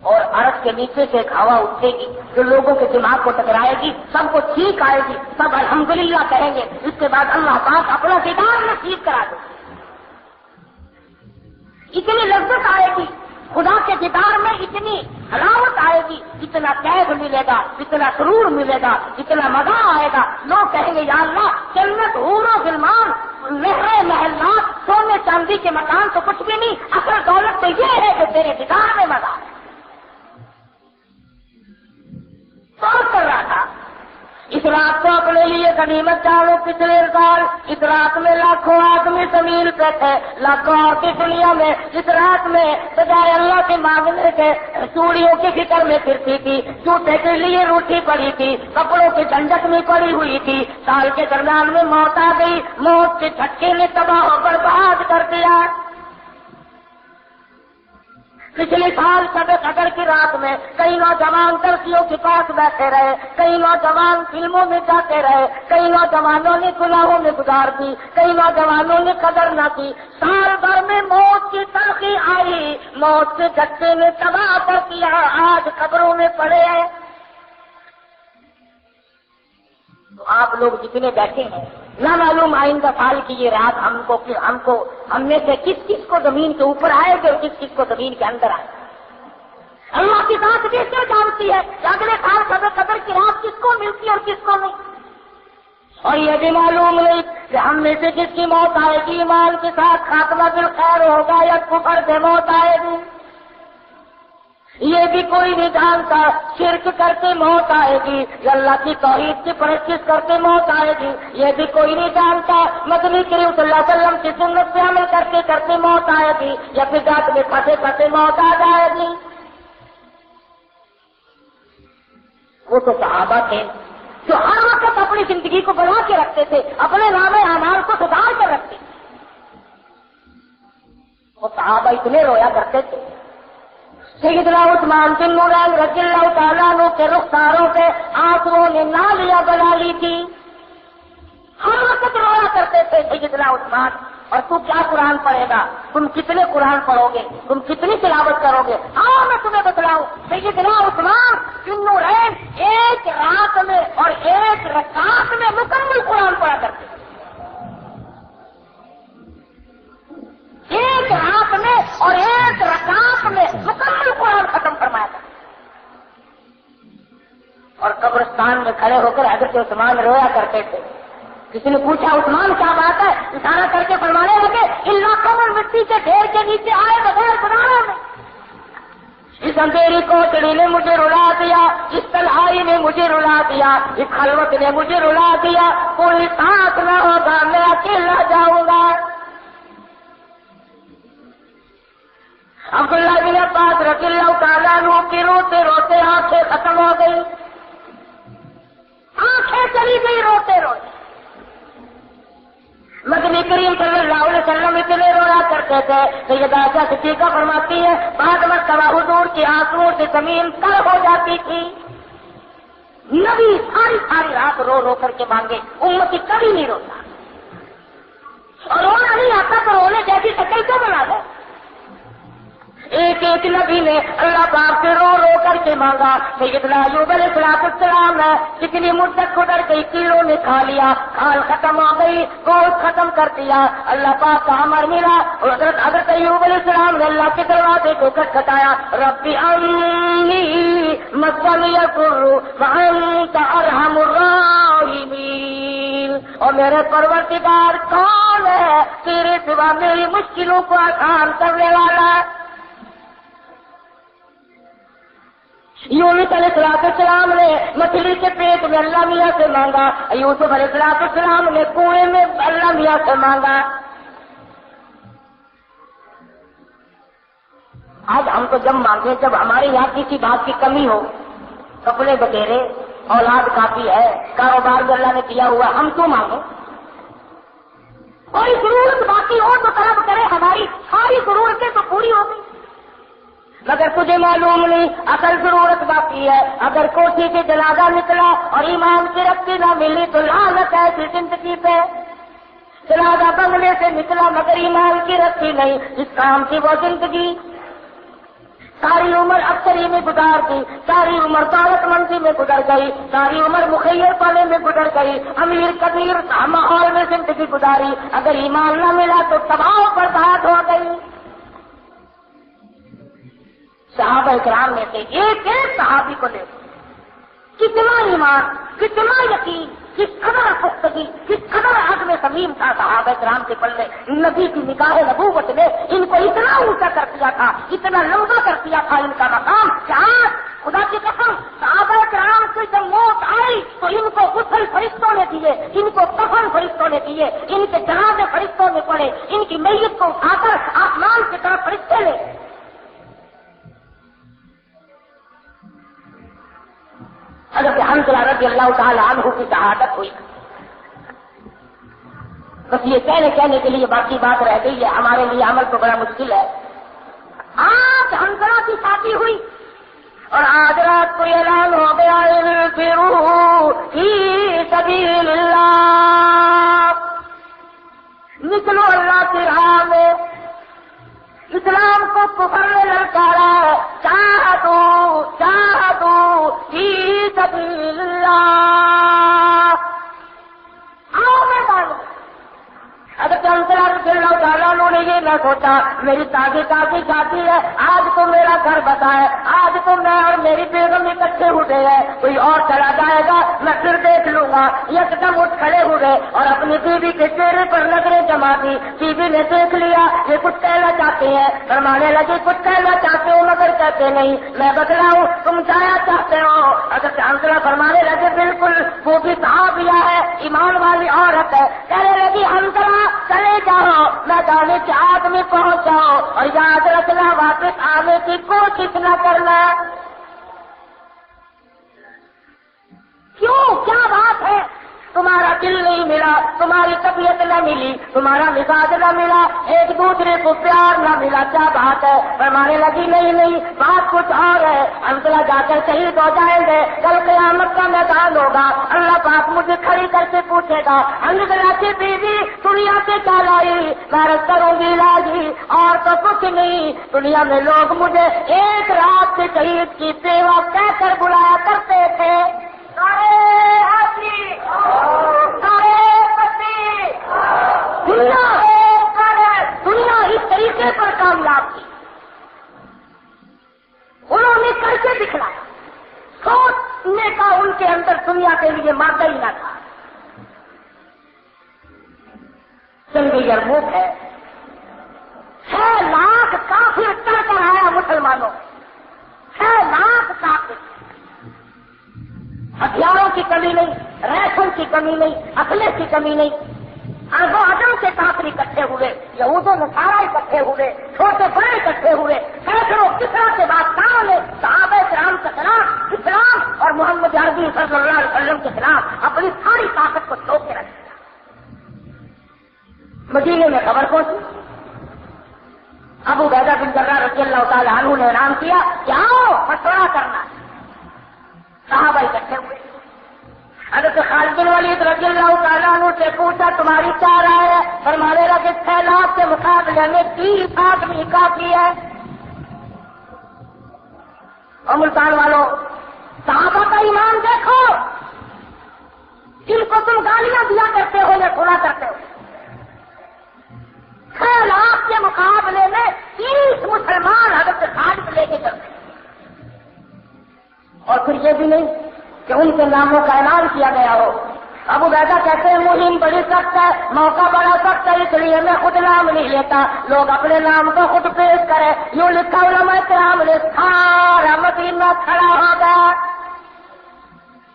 اور عرش کے نیچے سے ایک ہوا اٹھے گی جو لوگوں کے دماغ کو ٹکرائے گی، سب کو چھینک آئے گی، سب الحمدللہ کہیں گے. اس کے بعد اللہ پاک اپنا دیدار نصیب کرا دے. اتنی لذت آئے گی، خدا کے دیدار میں اتنی حلاوت آئے گی، اتنا قید ملے گا، اتنا سرور ملے گا، اتنا مزہ آئے گا. لوگ کہیں گے یا اللہ جنت حور و غلمان، نہریں محلات، سونے چاندی کے مکان تو کچھ بھی نہیں، اصل دولت تو یہ ہے کہ تیرے دیدار میں مزہ ہے. سوچ کر رہا تھا اس رات کو اپنے لیے غنیمت جانو. پچھلے سال اس رات میں لاکھوں آدمی زمین پہ تھے، لاکھوں کی دنیا میں اس رات میں بجائے اللہ کے مانگنے کے چوڑیوں کی فکر میں پھرتی تھی، جوتے کے لیے روٹھی پڑی تھی، کپڑوں کی جھنجٹ میں پڑی ہوئی تھی. سال کے درمیان میں موت آ گئی، موت کے جھٹکے نے تباہ و برباد کر دیا. پچھلے سال شب قدر کی رات میں کئی نوجوان درسیوں کے پاس بیٹھے رہے، کئی نوجوان فلموں میں جاتے رہے، کئی نوجوانوں نے گناہوں میں گزار دی، کئی نوجوانوں نے قدر نہ کی. سال بھر میں موت کی تلخی آئی، موت کے جھٹکے نے تباہ کر دیا. آج قبروں میں پڑے ہیں. تو آپ لوگ جتنے بیٹھے ہیں نہ معلوم آئندہ سال کی یہ رات ہم میں سے کس کس کو زمین کے اوپر آئے گے اور کس کس کو زمین کے اندر آئے. اللہ کی ذات کیسے جانتی ہے کہ اگلے سال شب قدر کی رات کس کو ملتی ہے اور کس کو نہیں. اور یہ بھی معلوم نہیں کہ ہم میں سے جس کی موت آئے گی ایمان کے ساتھ خاتمہ بالخیر ہوگا یا کفر سے موت آئے گی. یہ بھی کوئی نہیں جانتا شرک کر کے موت آئے گی یا اللہ کی توحید کی پرستش کر کے موت آئے گی. یہ بھی کوئی نہیں جانتا مدنی کریم صلی اللہ علیہ وسلم کی سنت پہ عمل کرتے کرتے موت آئے گی یا پھر ذات میں پھنسے پھنسے موت آ جائے گی. وہ تو صحابہ تھے جو ہر وقت اپنی زندگی کو بنا کے رکھتے تھے، اپنے نام اعمال کو سدھار کر رکھتے تھے. وہ صحابہ اتنے رویا کرتے تھے. سیدنا عثمان بن نورین رضی اللہ تعالیٰ عنہ کے رخساروں پہ آنسوؤں نے نالیاں بنا لی تھی. ہر وقت رویا کرتے تھے سیدنا عثمان. اور تو کیا قرآن پڑھے گا، تم کتنے قرآن پڑھو گے، تم کتنی تلاوت کرو گے. ہاں میں تمہیں بتلاؤں سیدنا عثمان بن نورین ایک رات میں اور ایک رکعت میں مکمل قرآن پڑھا کرتے تھے. ایک رات میں اور ایک رکعت میں مکمل قرآن ختم فرمایا تھا. اور قبرستان میں کھڑے ہو کر حضرت عثمان رویا کرتے تھے. کسی نے پوچھا عثمان کیا بات ہے، اشارہ کر کے فرمانے لگے اللہ قبر مٹی کے ڈھیر کے نیچے آئے بغیر بنانا میں. اس اندھیری کوٹڑی نے مجھے رلا دیا، اس تنہائی نے مجھے رلا دیا، اس خلوت نے مجھے رلا دیا. کوئی ساتھ نہ ہوگا، میں اکیلا جاؤں گا. عبداللہ بن عباس رضی اللہ تعالیٰ عنہ کی روتے روتے آنکھیں ختم ہو گئی، آنکھیں چلی گئی روتے روتے. مدنی کریم صلی اللہ علیہ وسلم اتنے رویا کرتے تھے. سیدہ عائشہ صدیقہ فرماتی ہے بعد مرتبہ حضور کی آنسوؤں سے زمین تر ہو جاتی تھی. نبی ساری رات رو رو کر کے مانگے، امتی کبھی نہیں روتا. اور رونا نہیں آتا تو رونے جیسی شکل کیوں بنا دے. ایک ایک نبی نے اللہ پاک سے رو رو کر کے مانگا. سیدنا ایوب علیہ السلام ہے کتنی مدت گزر گئی، کیڑوں نے کھا لیا، کھال ختم ہو گئی، گوشت ختم کر دیا. اللہ پاک کا امر ملا. حضرت ایوب علیہ السلام نے اللہ کے دروازے کو کھٹکھٹایا، ربی انی مسنی الضر وانت ارحم الراحمین. اور میرے پروردگار کون ہے، تیرے سوا میری مشکلوں کو آسان کرنے والا. یونس علیہ السلام نے مچھلی کے پیٹ میں اللہ میاں سے مانگا، یوسف علیہ السلام نے کنویں میں اللہ میاں سے مانگا۔ آج ہم تو جب مانگے جب ہمارے یہاں کسی بات کی کمی ہو، کپڑے بٹیرے، اولاد کافی ہے، کاروبار بھی اللہ نے کیا ہوا، ہم کیوں مانگے؟ کوئی ضرورت باقی ہو تو طلب کرے، ہماری ساری ضرورتیں تو پوری ہو گئی، مگر تجھے معلوم نہیں اصل ضرورت باقی ہے۔ اگر کوٹھی سے جنازہ نکلا اور ایمان کی رسی نہ ملی تو لعنت ہے ایسی زندگی پہ۔ جنازہ بنگلے سے نکلا مگر ایمان کی رسی نہیں، جس کام کی وہ زندگی، ساری عمر افسری میں گزار دی، ساری عمر دولت مندی میں گزر گئی، ساری عمر مخیر پانے میں گزر گئی، امیر کبیر ماحول میں زندگی گزاری، اگر ایمان نہ ملا تو تباہ برباد ہو گئی۔ صحابہ کرام میں سے ایک ایک صحابی کو لے کتنا ایمان، کتنا یقین، کس قدر پختگی، کس قدر عزم صمیم تھا صحابہ کرام کے پلے۔ نبی کی نگاہ نبوت نے ان کو اتنا اونچا کر دیا تھا، اتنا لمبا کر دیا تھا ان کا مقام کہ آج خدا کی قسم صحابہ کرام سے جب موت آئی تو ان کو غسل فرشتوں نے دیے، ان کو کفن فرشتوں نے دیے، ان کے جنازے فرشتوں نے پڑے، ان کی میت کو اٹھا کر آسمان کی طرف فرشتے لے۔ حضرت حنظلہ رضی اللہ تعالی عنہ کی شہادت ہوئی، بس یہ کہنے کے لیے باقی بات رہ گئی ہے، ہمارے لیے عمل تو بڑا مشکل ہے۔ آج حنظلہ کی شادی ہوئی اور آج رات کو اعلان ہو گیا انفروا فی سبیل اللہ، نکلو اللہ کی راہ میں۔ اسلام کو کفر میں للکارا ہے، جاہدوا فی سبیل اللہ، آؤ میدان میں۔ حضرت حنظلہ رضی اللہ تعالیٰ عنہ نے یہ نہ سوچا میری تازی شادی ہے، آج تو میرا گھر بتا ہے، آج تو میں اور میری بیگم اکٹھے اٹھے ہیں، کوئی اور چلا جائے گا میں پھر دیکھ لوں گا۔ یکدم اٹھ کھڑے ہوئے اور اپنی بیوی کے چہرے پر نظریں جما دی۔ بیوی نے دیکھ لیا یہ کچھ کہنا چاہتے ہیں، فرمانے لگے کچھ کہنا چاہتے ہو مگر کہتے نہیں، میں بتلاؤں تم جایا چاہتے ہو؟ حضرت حنظلہ فرمانے لگے بالکل، وہ بھی صحابیہ ہے، ایمان والی عورت ہے۔ کہنے لگی حنظلہ چلے جاؤ، میدان جہاد میں پہنچ جاؤ اور یاد رکھنا واپس آنے کی کوشش نہ کرنا۔ کیوں؟ کیا بات ہے؟ تمہارا دل نہیں ملا، تمہاری طبیعت نہ ملی، تمہارا مزاج نہ ملا، ایک دوسرے کو پیار نہ ملا، کیا بات ہے؟ فرمانے لگی نہیں بات کچھ اور ہے، حنظلہ جا کر شہید ہو جائیں گے، کل قیامت کا میدان ہوگا، اللہ پاک مجھے کھڑی کر کے پوچھے گا حنظلہ کی بیوی دنیا سے کیا لائی؟ میں کروں گی لاجی اور تو کچھ نہیں، دنیا میں لوگ مجھے ایک رات کے شہید کی سیوا کہہ کر بلایا کرتے تھے۔ دنیا اس طریقے پر کامیاب تھی، انہوں نے کر کے دکھلایا، سوچنے کا ان کے اندر دنیا کے لیے مادہ ہی نہ تھا۔ جنگ یرموک ہے، 6 لاکھ کافر چڑھ کر آیا مسلمانوں، 6 لاکھ کافر، ہتھیاروں کی کمی نہیں، ریشن کی کمی نہیں، اسلحے کی کمی نہیں، ارب و عجم سے کافر اکٹھے ہوئے، یہود و نصارا اکٹھے ہوئے، چھوٹے بڑے اکٹھے ہوئے، سینکڑوں کسرا کے بادشاہوں نے صحابہ کرام کے خلاف، اسلام اور محمد عربی صلی اللہ علیہ وسلم کے خلاف اپنی ساری طاقت کو ٹھوک کے رکھ دیا۔ مدینے میں خبر پہنچی، ابو عبیدہ بن جراح رضی اللہ تعالی عنہ نے اعلان کیا کہ آؤ مشورہ کرنا ہے۔ صحابہ اکٹھے ہوئے، حضرت خالد بن ولید رضی اللہ تعالیٰ عنہ سے پوچھا تمہاری کیا رائے ہے؟ فرمانے لگے 6 لاکھ کے مقابلے میں 30 آدمی کافی ہے۔ اور ملتان والوں صحابہ کا ایمان دیکھو، جن کو تم گالیاں دیا کرتے ہو یا سنا کرتے ہو، 6 لاکھ کے مقابلے میں 30 مسلمان حضرت خالد لے کے چلتے، اور پھر یہ بھی نہیں کہ ان کے ناموں کا اعلان کیا گیا ہو۔ ابو عبیدہ کہتے ہیں مہم بڑی سخت ہے، موقع بڑا سخت ہے، اس لیے میں خود نام نہیں لیتا، لوگ اپنے نام کو خود پیش کرے۔ یوں لکھا علماء کرام نے سارا مدینہ میں کھڑا ہوگا،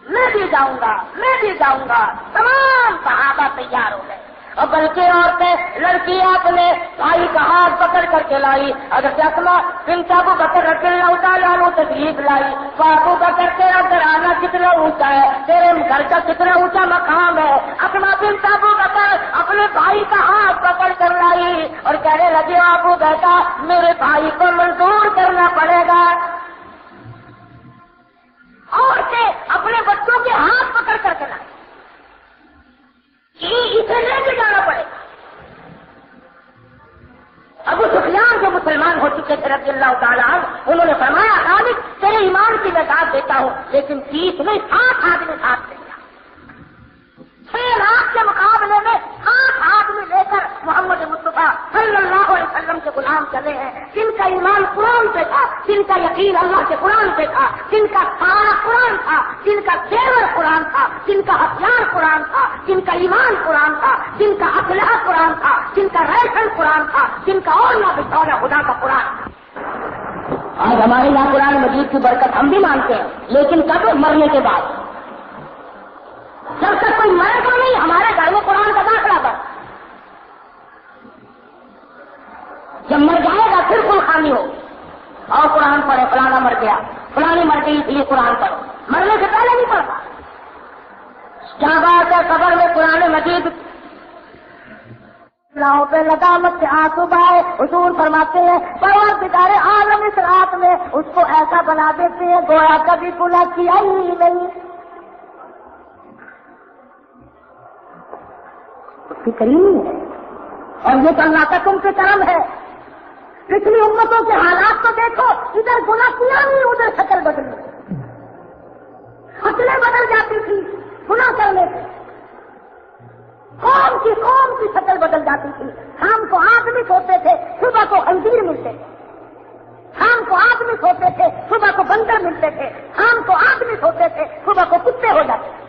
میں بھی جاؤں گا، میں بھی جاؤں گا۔ تمام صحابہ تیار ہو گئے، اور بلکہ عورتیں لڑکیاں اپنے بھائی کا ہاتھ پکڑ کر کے لائی۔ حضرت اسماء بنت ابو بکر رضی اللہ تعالیٰ عنہ تشریف لائی۔ ابو بکر تیرا گھرانہ کتنا اونچا ہے، تیرے گھر کا کتنا اونچا مقام ہے۔ اسماء بنت ابو بکر اپنے بھائی کا ہاتھ پکڑ کر لائی اور کہنے لگے ابو بیٹا میرے بھائی کو منظور کرنا پڑے گا۔ عورتیں اپنے بچوں کے ہاتھ پکڑ کر کے لائی، اسے لے کے جانا پڑے گا۔ ابو سفیان جو مسلمان ہو چکے تھے رضی اللہ تعالیٰ عنہ، انہوں نے فرمایا خالد تیرے ایمان کی میں ساتھ دیتا ہوں، لیکن 30 میں 7 آدمی ساتھ دے گا۔ 6 لاکھ کے مقابلے میں 7 آدمی لے کر محمد مصطفیٰ صلی اللہ علیہ وسلم کے غلام چلے ہیں، جن کا ایمان قرآن پہ تھا، جن کا یقین اللہ کے قرآن پہ تھا، جن کا سارا قرآن تھا، جن کا زیور قرآن تھا، جن کا ہتھیار قرآن تھا، جن کا ایمان قرآن تھا، جن کا اسلحہ قرآن تھا، جن کا ریشن قرآن تھا، جن کا اور نہ بچونا خدا کا قرآن تھا۔ آج ہمارے یہاں قرآن مجید کی برکت ہم بھی مانتے ہیں، لیکن کب؟ مرنے کے بعد۔ جب تک کوئی مرے گا نہیں ہمارے گھر میں قرآن کا داخلہ بس، جب مر جائے گا پھر کل خانی ہو اور قرآن پڑھے فلانا مر گیا، فلانی مر گئی اس لیے قرآن پڑھو، مرنے سے پہلے نہیں پڑھتا۔ کیا بات ہے، قبر میں قرآن مجید لاؤں پہ لگامت سے آنسو بہائے، حضور فرماتے ہیں پروردگار عالم اس رات میں اس کو ایسا بنا دیتے ہیں گویا کبھی گناہ کیا ہی نہیں۔ اس کی کریمی ہے، اور یہ تو اللہ کا تم سے کرم ہے۔ پچھلی امتوں کے حالات کو دیکھو، ادھر گناہ کیا نہیں ادھر شکل بدلی، شکلیں بدل جاتی تھی گناہ کرنے سے، قوم کی شکل بدل جاتی تھی۔ شام کو آدمی سوتے تھے، صبح کو خنزیر ملتے تھے، شام کو آدمی سوتے تھے، صبح کو بندر ملتے تھے، شام کو آدمی سوتے تھے، صبح کو کتے ہو جاتے تھے۔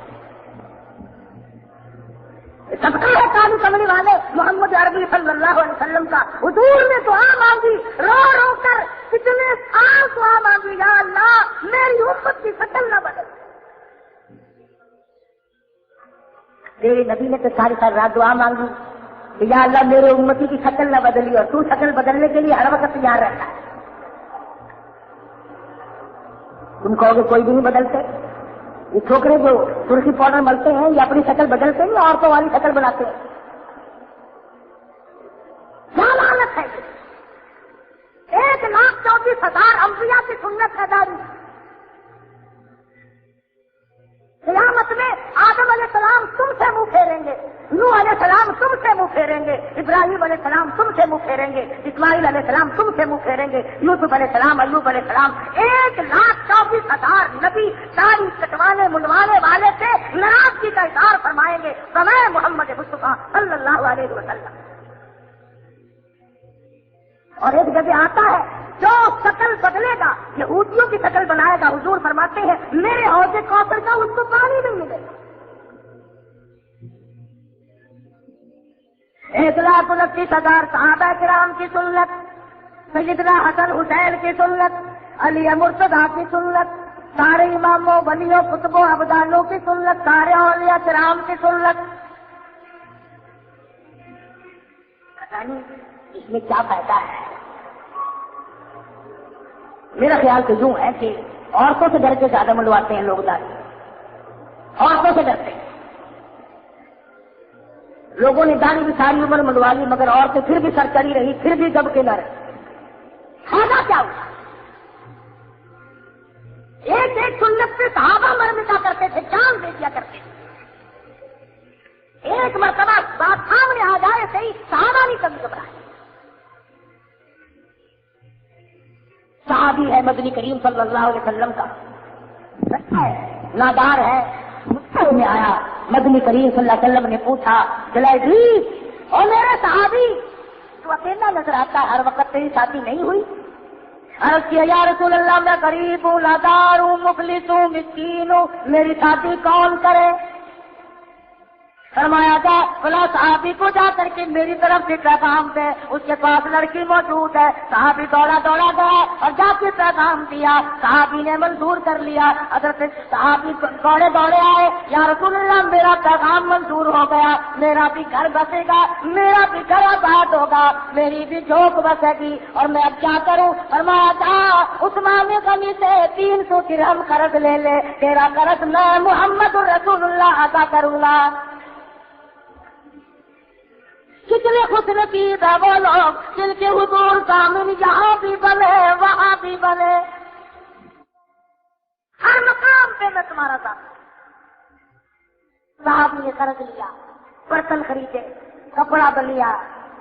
صدقہ ہے کانو کملی والے محمد عربی صلی اللہ علیہ وسلم کا۔ حضور نے دعا مانگی، رو رو کر کتنے سال دعا مانگی، یا اللہ میری امت کی شکل نہ بدل۔ تیرے نبی نے تو ساری رات دعا مانگی کہ یا اللہ میرے امتی کی شکل نہ بدلی، اور تو شکل بدلنے کے لیے ہر وقت تیار رہتا ہے۔ تم کہو گے کوئی بھی نہیں بدلتے، یہ چھوکرے جو تلسی پاؤڈر ملتے ہیں یہ اپنی شکل بدلتے ہیں یا عورتوں والی شکل بناتے ہیں؟ کیا لعنت ہے یہ؟ 1,34,000 انبیاء کی سنت ہے داری۔ قیامت میں آدم علیہ السلام تم سے منہ پھیریں گے، نوح علیہ السلام تم سے منہ پھیریں گے، ابراہیم علیہ السلام تم سے منہ پھیریں گے، اسماعیل علیہ السلام تم سے منہ پھیریں گے، یوسف علیہ السلام، ایوب علیہ السلام، 1,24,000 نبی داڑھی کٹوانے منڈوانے والے سے ناراضگی کا اظہار فرمائیں گے سمے محمد مصطفیٰ صلی اللہ علیہ وسلم۔ اور ایک جگہ آتا ہے جو شکل بدلے گا یہودیوں کی شکل بنائے گا، حضور فرماتے ہیں میرے حوض کوثر کا اس کو پانی نہیں ملے گا۔ 1,29,000 صحابہ کرام کی سنت، سیدنا حسن حسین کی سنت، علی مرتضیٰ کی سنت، سارے اماموں ولیوں قطبوں ابدالوں کی سنت، سارے اولیاء کرام کی سنت۔ پتہ نہیں اس میں کیا فائدہ ہے؟ میرا خیال تو یوں ہے کہ عورتوں سے ڈر کے زیادہ منڈواتے ہیں لوگ داڑھی، عورتوں سے ڈرتے ہیں۔ لوگوں نے داڑھی بھی ساری عمر منڈوا لی مگر عورتیں پھر بھی سر چڑھی رہی، پھر بھی دب کے نہ رہی۔ فائدہ کیا ہوا؟ ایک ایک سنت پہ صحابہ مر مٹا کرتے تھے، جان دے دیا کرتے تھے۔ ایک مرتبہ بات سامنے آ جائے صحیح صحابہ نہیں کبھی گھبرائے۔ صحابی ہے مدنی کریم صلی اللہ علیہ وسلم کا، نادار ہے، مجھ میں آیا، مدنی کریم صلی اللہ علیہ وسلم نے پوچھا ادریس اور میرے صحابی تو اکیلا نظر آتا ہے، ہر وقت تیری شادی نہیں ہوئی؟ عرض کیا یا رسول اللہ میں غریب ہوں، نادار ہوں، مفلس ہوں، مسکین ہوں، میری شادی کون کرے؟ فرمایا تھا فلاں صحابی کو جا کر کے میری طرف سے پیغام دے، اس کے پاس لڑکی موجود ہے۔ صحابی دوڑا دوڑا گیا اور جا کے پیغام دیا، صحابی نے منظور کر لیا۔ حضرت صحابی دوڑے دوڑے آئے، یا رسول اللہ میرا پیغام منظور ہو گیا، میرا بھی گھر بسے گا، میرا بھی گھر آباد ہوگا، میری بھی جھوک بسے گی، اور میں اب کیا کروں؟ فرمایا تھا عثمان غنی سے 300 درہم قرض لے لے، تیرا قرض میں محمد رسول اللہ ادا کروں گا۔ کتنے خوش نصیب ہے وہ لوگ جن کے حضور سامنے یہاں بھی بنے وہاں بھی بنے، ہر مقام پہ میں تمہارا ساتھ۔ صاحب نے قرض لیا، برتن خریدے، کپڑا بلیا،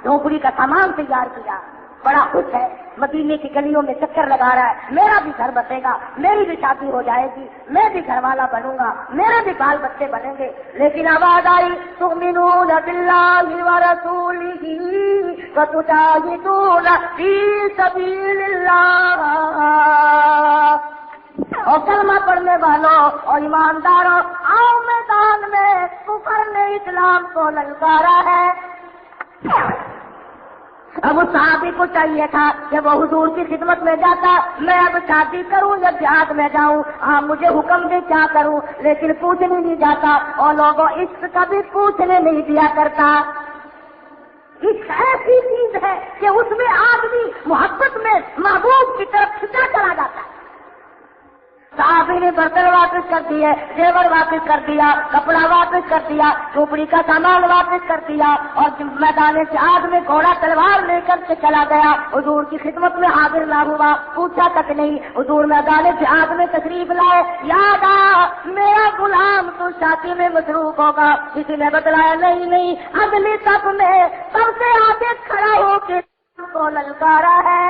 جھونپڑی کا سامان تیار کیا، بڑا خوش ہے، مدینے کی گلیوں میں چکر لگا رہا ہے، میرا بھی گھر بسے گا، میری بھی شادی ہو جائے گی، میں بھی گھر والا بنوں گا، میرے بھی بال بچے بنیں گے۔ لیکن آواز آئی تؤمنون باللہ ورسولہ وتجاہدون فی سبیل اللہ، اور کلمہ پڑھنے والوں اور ایمانداروں آؤ میدان میں، کفر نے اسلام کو للکارا ہے۔ اب اس صحابی کو چاہیے تھا کہ وہ حضور کی خدمت میں جاتا، میں اب شادی کروں یا جہاد میں جاؤں، مجھے حکم دے کیا کروں، لیکن پوچھنے نہیں جاتا، اور لوگوں عشق کا بھی پوچھنے نہیں دیا کرتا۔ عشق ایسی چیز ہے کہ اس میں آدمی محبت میں محبوب کی طرف کھینچا چلا جاتا ہے۔ صحابی نے برتن واپس کر دیے، زیور واپس کر دیا، کپڑا واپس کر دیا، جھوپڑی کا سامان واپس کر دیا، اور میدان جہاد میں گھوڑا تلوار لے کر کے چلا گیا۔ حضور کی خدمت میں حاضر نہ ہوا، پوچھا تک نہیں۔ حضور میدان جہاد میں تشریف لائے، یاد آ میرا غلام تو شادی میں مصروف ہوگا۔ کسی نے بتلایا نہیں، اگلی صف میں سب سے آگے کھڑا ہو کے کو للکارا ہے۔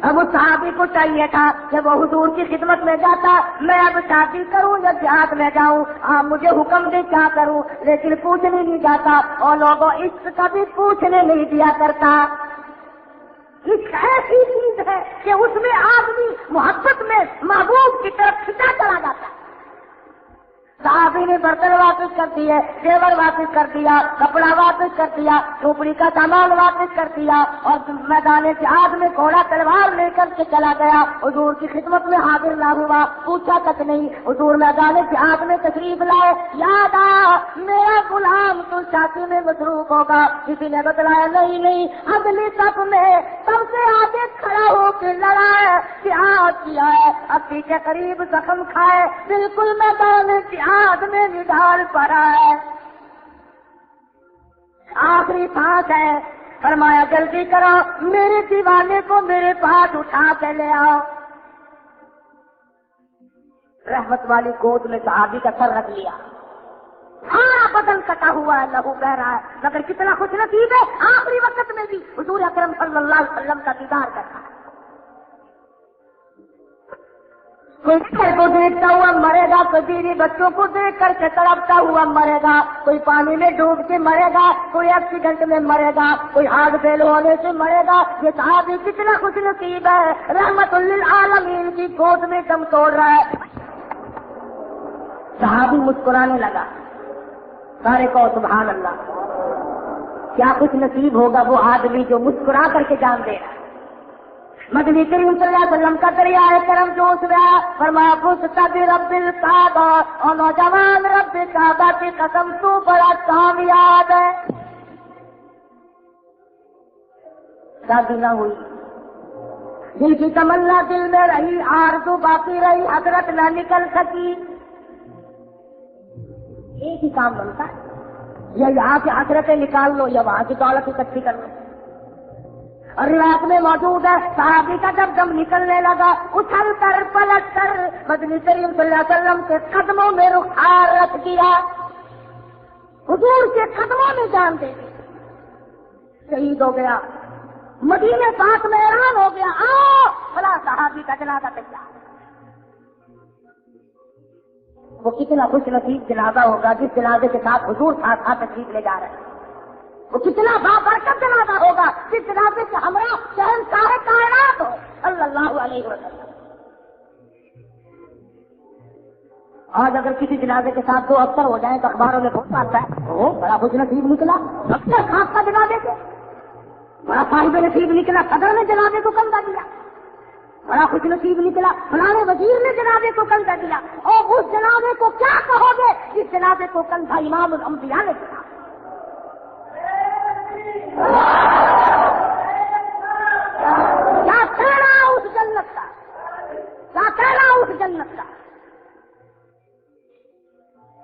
اب اس صحابی کو چاہیے تھا کہ وہ حضور کی خدمت میں جاتا، میں اب شادی کروں یا جہاد میں جاؤں، مجھے حکم دے کیا کروں، لیکن پوچھنے نہیں جاتا، اور لوگوں عشق کا بھی پوچھنے نہیں دیا کرتا۔ عشق ایسی چیز ہے کہ اس میں آدمی محبت میں محبوب کی طرف کھینچا چلا جاتا ہے۔ صحابی نے برتن واپس کر دیے، زیور واپس کر دیا، کپڑا واپس کر دیا، جھوپڑی کا سامان واپس کر دیا، اور میدان جہاد میں گھوڑا تلوار لے کر کے چلا گیا۔ حضور کی خدمت میں حاضر نہ ہوا، پوچھا تک نہیں۔ حضور میدان جہاد میں تشریف لائے، یاد آ میرا غلام تو شادی میں مصروف ہوگا۔ کسی نے بتلایا نہیں، اگلی صف میں سب سے آگے کھڑا ہو کے لڑائے، جہاد کیا ہے، اپی کے قریب زخم کھائے، بالکل میدان جہاد میں نڈال پڑا ہے، آخری سانس ہے۔ فرمایا جلدی کرو، میرے دیوانے کو میرے پاس اٹھا کے لے آؤ۔ رحمت والی گود میں صحابی کا سر رکھ لیا، سارا بدن کٹا ہوا ہے، لہو بہ رہا ہے، مگر کتنا خوش نصیب ہے، آخری وقت میں بھی حضور اکرم صلی اللہ علیہ وسلم کا دیدار کرتا ہے۔ کوئی گھر کو دیکھتا ہوا مرے گا، کبھی بچوں کو دیکھ کر کے تڑپتا ہوا مرے گا، کوئی پانی میں ڈوب کے مرے گا، کوئی ایکسیڈنٹ میں مرے گا، کوئی ہارٹ فیل ہونے سے مرے گا۔ یہ صحابی کتنا خوش نصیب ہے، رحمت للعالمین کی گود میں دم توڑ رہا ہے۔ صحابی مسکرانے لگا، سارے کو سبحان اللہ، کیا خوش نصیب ہوگا وہ آدمی جو مسکرا کر کے جان دے رہا ہے۔ مدنی کریم صلی اللہ علیہ وسلم کا دریا کرم جوش رہا، فرمایا فزت برب الکعبہ، اور نوجوان رب کعبہ کی قسم تو بڑا کامیاب ہے۔ شادی نہ ہوئی، دل کی تمنا دل میں رہی، آرزو باقی رہی، حضرت نہ نکل سکی۔ ایک ہی کام بنتا ہے، یا یہاں سے حضرتیں نکال لو یا وہاں کی دولت اکٹھی کر لو۔ اور روایت میں موجود ہے، صحابی کا جب دم نکلنے لگا، اچھل کر پلٹ کر مدنی کریم صلی اللہ علیہ وسلم کے قدموں میں رخسار رکھ دیا، حضور کے قدموں میں جان دے دی، شہید ہو گیا۔ مدینے پاک میں اعلان ہو گیا، آؤ فلاں صحابی کا جنازہ تیار۔ وہ کتنا خوش نصیب جنازہ ہوگا جس جنازے کے ساتھ حضور ساتھ تشریف لے جا رہے ہیں، وہ کتنا بابرکت جنازہ ہوگا جس جنازے سے ہمارا شہنشاہ کائنات ہو صلی اللہ علیہ وسلم۔ آج اگر کسی جنازے کے ساتھ 2 افسر ہو جائیں تو اخباروں میں بہت آتا ہے وہ بڑا خوش نصیب نکلا افسر خاص کا جنازے کے، بڑا صاحب نصیب نکلا صدر نے جنازے کو کندھا دیا، بڑا خوش نصیب نکلا فلانے وزیر نے جنازے کو کندھا دیا، اور اس جنازے کو کیا کہو گے جس جنازے کو کندھا امام الانبیاء نے دیا؟ کیا کہنا اس جنت کا، کیا کہنا اس جنت کا؟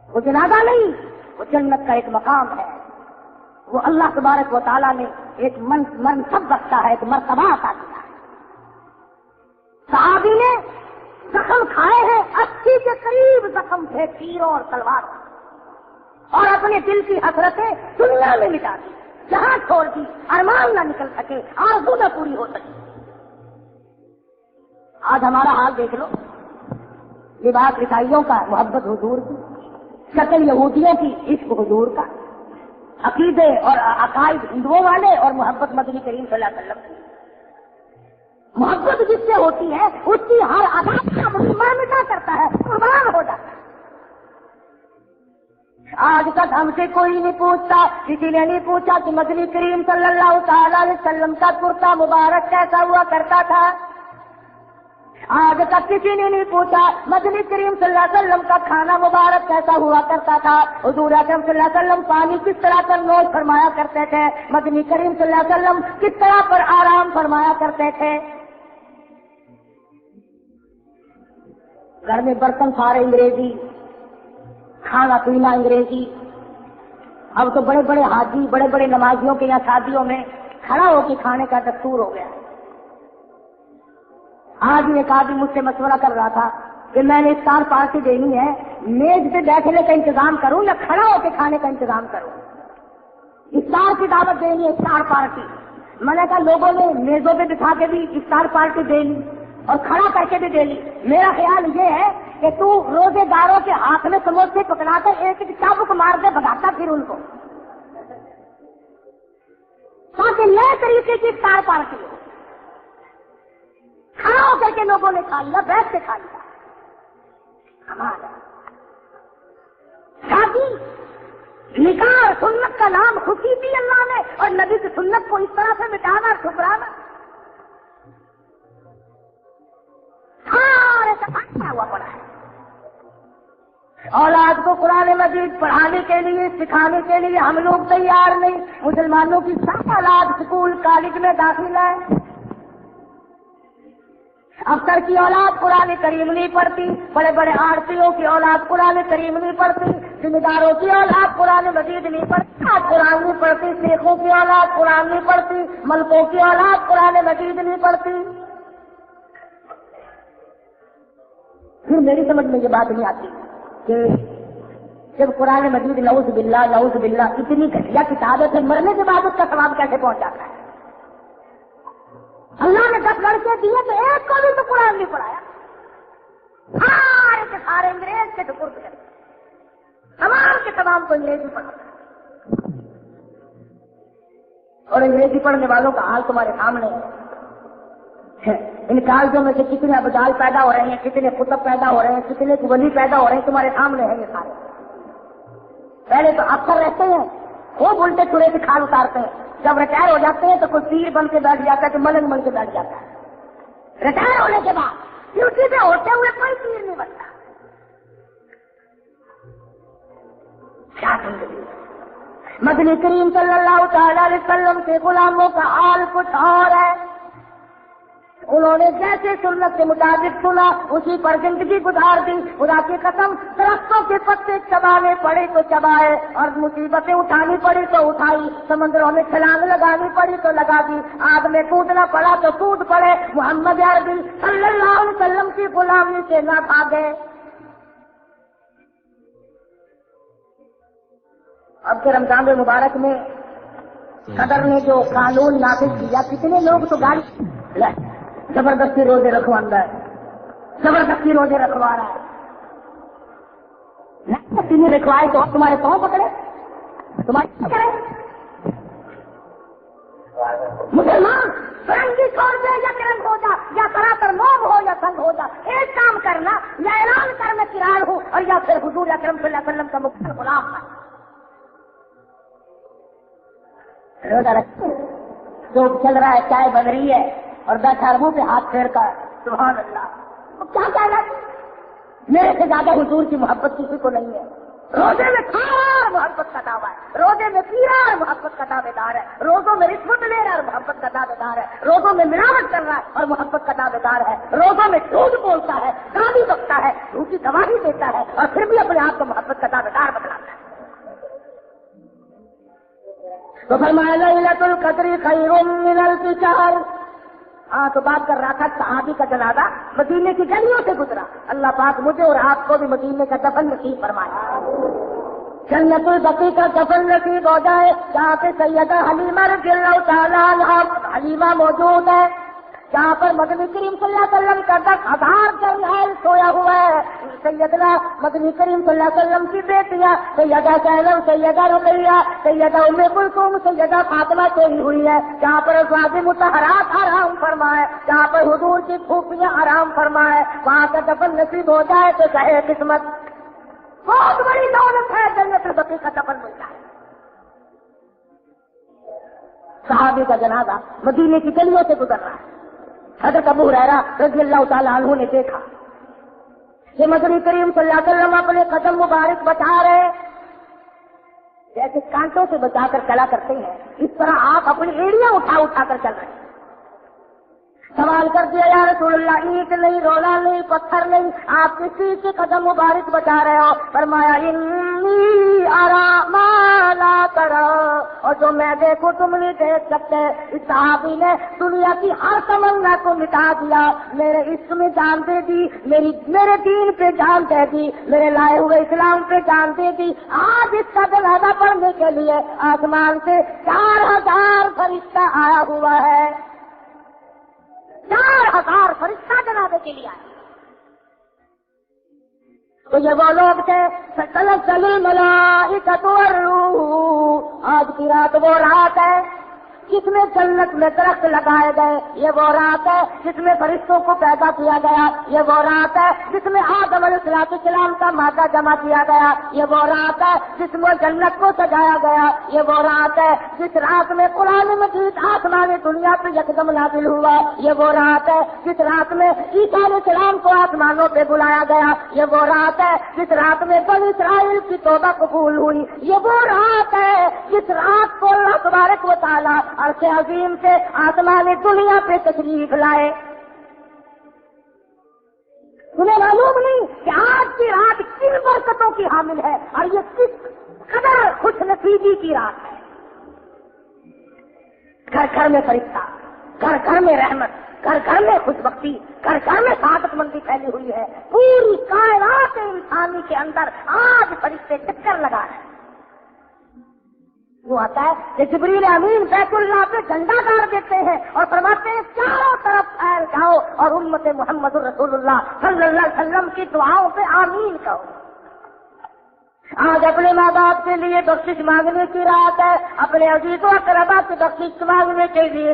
وہ جنازہ نہیں، وہ جنت کا ایک مقام ہے، وہ اللہ تبارک و تعالیٰ نے ایک منصب بخشا ہے، ایک مرتبہ عطا کیا ہے۔ صحابی نے زخم کھائے ہیں 80 کے قریب زخم تھے تیروں اور تلوار، اور اپنے دل کی حسرتیں دنیا میں مٹا دی، جہاں چھوڑ دی، ارمان نہ نکل سکے، آرزو نہ پوری ہو سکی۔ آج ہمارا حال دیکھ لو، لباس عیسائیوں کا محبت حضور کی، شکل یہودیوں کی عشق حضور کا، عقیدے اور عقائد ہندوؤں والے اور محبت مدنی کریم صلی اللہ علیہ وسلم کی۔ محبت جس سے ہوتی ہے اس کی ہر ادا کا مٹا کرتا ہے، قربان ہو جاتا ہے۔ آج تک ہم سے کوئی نہیں پوچھتا، کسی نے نہیں پوچھا کہ مدنی کریم صلی اللہ تعالی علیہ وسلم کا کرتا مبارک کیسا ہوا کرتا تھا۔ آج تک کسی نے نہیں پوچھا مدنی کریم صلی اللہ علیہ وسلم کا کھانا مبارک کیسا ہوا کرتا تھا، حضور اکرم صلی اللہ علیہ وسلم پانی کس طرح پر نوش فرمایا کرتے تھے، مدنی کریم صلی اللہ علیہ وسلم کس طرح پر آرام فرمایا کرتے تھے۔ گھر میں برتن سارے انگریزی، کھانا پینا انگریزی۔ اب تو بڑے بڑے حاجی، بڑے بڑے نمازیوں کے یہاں شادیوں میں کھڑا ہو کے کھانے کا دستور ہو گیا۔ آج ایک آدمی مجھ سے مشورہ کر رہا تھا کہ میں نے افطار پارٹی دینی ہے، میز پہ بیٹھنے کا انتظام کروں یا کھڑا ہو کے کھانے کا انتظام کروں؟ افطار کی دعوت دینی ہے، افطار پارٹی۔ میں نے کہا لوگوں نے میزوں پہ بٹھا کے بھی افطار پارٹی دے لی اور کھڑا کر کے بھی دے لی۔ میرا خیال یہ ہے کہ تو روزے داروں کے ہاتھ میں سموسے پکڑا کر ایک چابک مار دے، بھگاتا پھر ان کو، تاکہ نئے طریقے کی افطار پارٹی ہو۔ کھڑا ہو کر کے لوگوں نے کھا لیا، بیٹھ کے کھا لیا۔ ہمارا شادی نکاح سنت کا نام خوشی دی اللہ نے، اور نبی کی سنت کو اس طرح سے مٹانا اور ٹھکرانا سارے سفایا ہوا پڑا ہے۔ اولاد کو قرآن مجید پڑھانے کے لیے، سکھانے کے لیے ہم لوگ تیار نہیں۔ مسلمانوں کی سب اولاد اسکول کالج میں داخل ہے، افسر کی اولاد قرآن کریم نہیں پڑھتی، بڑے بڑے آڑتیوں کی اولاد قرآن کریم نہیں پڑھتی، ذمہ داروں کی اولاد قرآن مجید نہیں پڑھتی، قرآن نہیں پڑھتی، شیخوں کی اولاد قرآن نہیں پڑھتی، ملکوں کی اولاد قرآن مجید نہیں پڑھتی۔ پھر میری سمجھ میں یہ بات نہیں آتی کہ جب قرآن مجید نعوذ باللہ اتنی گھٹیا کتاب ہے، پھر مرنے کے بعد اس کا ثواب کیسے پہنچ جاتا ہے؟ اللہ نے 10 لڑکے دیے تو ایک کو بھی تو قرآن نہیں پڑھایا، سارے کے سارے انگریز کے سپرد کر، تمام کے تمام کو انگریزی پڑھا، اور انگریزی پڑھنے والوں کا حال تمہارے سامنے ہے۔ ان کالجوں میں سے کتنے ابدال پیدا ہو رہے ہیں، کتنے قطب پیدا ہو رہے ہیں، کتنے ولی پیدا ہو رہے ہیں، تمہارے سامنے ہیں یہ سارے۔ پہلے تو افسر رہتے ہیں، خوب الٹے چڑے سے کھال اتارتے ہیں، جب ریٹائر ہو جاتے ہیں تو کوئی پیر بن کے بیٹھ جاتا ہے، کوئی ملنگ بن کے بیٹھ جاتا ہے۔ ریٹائر ہونے کے بعد ڈیوٹی پہ ہوتے ہوئے کوئی پیر نہیں بنتا۔ کیا زندگی! مدنی کریم صلی اللہ تعالی علیہ وسلم کے غلاموں کا حال کچھ اور ہے۔ انہوں نے جیسے سنت کے مطابق سنا اسی پر زندگی گزار دی۔ خدا کی قسم، درختوں کے پتے چبانے پڑے تو چبائے، اور مصیبتیں اٹھانی پڑی تو اٹھائی، سمندروں میں چھلانگ لگانی پڑی تو لگا دی، آگ میں کودنا پڑا تو کود پڑے۔ محمد عربی صلی اللہ علیہ وسلم کی غلامی سے نہ بھاگے۔ اب کے رمضان مبارک میں صدر نے جو قانون نافذ کیا، کتنے لوگ تو گاڑی زبردستی روزے رکھوانا ہے، زبردستی روزے رکھوا رہا ہے۔ تمہیں رکھوائے تو تمہارے پاؤں پکڑے، تمہارے پکڑے۔ مسلمان فرنگی چھوڑ دے یا کرم ہو جا، یا سراتر موم ہو یا سنگ ہو جا، ایک کام کر کرنا یا اعلان کر میں کرار ہوں اور یا پھر حضور اکرم صلی اللہ علیہ وسلم کا مختلف غلام ہے. روزہ رکھتے جو چل رہا ہے چائے بن رہی ہے اور بیٹھا منہ پہ ہاتھ پھیر کر سبحان اللہ. کیا کہنا میرے سے زیادہ حضور کی محبت کسی کو نہیں ہے. روزے میں کھا رہا اور محبت کا دعویٰ ہے, روزے میں پی رہا اور محبت کا دعوے دار ہے, روزوں میں رشوت لے رہا اور محبت کا دعوے دار ہے, روزوں میں ملاوٹ کر رہا ہے اور محبت کا دعوے دار ہے, روزوں میں جھوٹ بولتا ہے, گالی بکتا ہے, جھوٹی گواہی دیتا ہے اور پھر بھی اپنے آپ کو محبت کا دعوے دار بتلاتا ہے. تو فرمایا لیلۃ القدر خیر من الف شہر. ہاں تو بات کر رہا تھا صحابی کا جنازہ مدینے کی گلیوں سے گزرا. اللہ پاک مجھے اور آپ کو بھی مدینے کا دفن نصیب فرمائے. جنت البقیع کا دفن نصیب ہو جائے جہاں پہ سیدہ حلیمہ رضی اللہ تعالیٰ عنہا حلیمہ موجود ہے, جہاں پر مدنی کریم صلی اللہ علیہ وسلم کا 10,000 جرنیل سویا ہوا ہے. سیدنا مدنی کریم صلی اللہ علیہ وسلم کی بیٹیاں سیدہ زینب, سیدہ رقیہ, سیدہ ام کلثوم, سیدہ فاطمہ سوئی ہوئی ہے. جہاں پر ازواج مطہرات آرام فرمائے, جہاں پر حضور کی پھوپھیاں آرام فرمائے, وہاں کا دفن نصیب ہو جائے تو چاہے قسمت. بہت بڑی دولت ہے جنت البقیع کا دفن مل جائے. صحابی کا جنازہ مدینے کی گلیوں سے گزر رہا ہے. حضرت ابو ہریرہ رضی اللہ تعالیٰ عنہ نے دیکھا کہ مدنی کریم صلی اللہ علیہ وسلم اپنے قدم مبارک بچا رہے, جیسے کانٹوں سے بچا کر چلا کرتے ہیں اس طرح آپ اپنی ایڑیاں اٹھا اٹھا کر چل رہے ہیں. سوال کر دیا یا رسول اللہ اینٹ نہیں, رولا نہیں, پتھر نہیں, آپ کسی کے قدم مبارک بچا رہے ہو؟ فرمایا انی ارا ما لا ترى, اور جو میں دیکھوں تم نہیں دیکھ سکتے. اس صحابی نے دنیا کی ہر تمنا کو مٹا دیا, میرے عشق میں جان دے دی, میرے دین پہ جان دے دی, میرے لائے ہوئے اسلام پہ جان دے دی. آج اس کا جنازہ پڑھنے کے لیے آسمان سے 4,000 فرشتہ آیا ہوا ہے. 4,000 فرشتہ جنازے کے لیے آئے. تو یہ وہ لوگ تھے تنزل الملائکۃ والروح. آج کی رات وہ رات ہے جس میں جنت میں درخت لگائے گئے, یہ وہ رات ہے جس میں فرشتوں کو پیدا کیا گیا, یہ وہ رات ہے جس میں آدم علیہ السلام کا مادہ جمع کیا گیا, یہ وہ رات ہے جس میں جنت کو سجایا گیا, یہ وہ رات ہے جس رات میں قرآن مجید آسمان دنیا پہ یکدم نازل ہوا, یہ وہ رات ہے جس رات میں عیسیٰ علیہ السلام کو آسمانوں پہ بلایا گیا, یہ وہ رات ہے جس رات میں بنی اسرائیل کی توبہ قبول ہوئی, یہ وہ رات ہے جس رات کو اللہ تبارک و تعالیٰ عرش عظیم سے آسمان دنیا پہ تشریف لائے. تمہیں معلوم نہیں کہ آج کی رات کن برکتوں کی حامل ہے اور یہ کس قدر خوش نصیبی کی رات ہے. گھر گھر میں فرشتہ, گھر گھر میں رحمت, گھر گھر میں خوش بختی, گھر گھر میں سعادت مندی پھیلی ہوئی ہے. پوری کائنات انسانی کے اندر آج فرشتے چکر لگا رہے ہیں. وہ آتا ہے کہ جبریل امین بیت اللہ پہ جھنڈا گاڑ دیتے ہیں اور فرماتے ہیں چاروں طرف پھیل جاؤ اور امت محمد رسول اللہ صلی اللہ علیہ وسلم کی دعاؤں پہ آمین کہو. آج اپنے ماں باپ کے لیے بخشش مانگنے کی رات ہے, اپنے عزیز و اقربا سے بخشش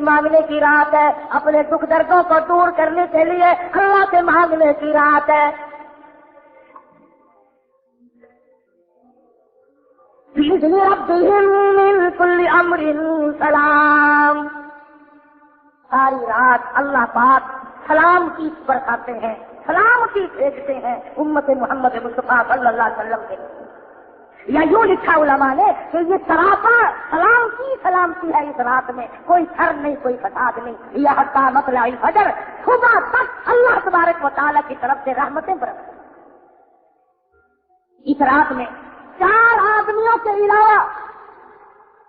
مانگنے کی رات ہے, اپنے دکھ دردوں کو دور کرنے کے لیے اللہ سے مانگنے کی رات ہے. من كل امر سلام. ساری رات اللہ پاک سلام کی برکاتے ہیں, سلام کی بھیجتے ہیں امت محمد مصطفیٰ صلی اللہ علیہ وسلم کے. یا یوں لکھا علماء نے کہ یہ سراپا سلام کی سلامتی ہے. اس رات میں کوئی شر نہیں, کوئی فساد نہیں. یہ حتی مطلع الفجر, صبح تک اللہ تبارک و تعالیٰ کی طرف سے رحمتیں برسیں. اس رات میں 4 آدمیوں کے علاوہ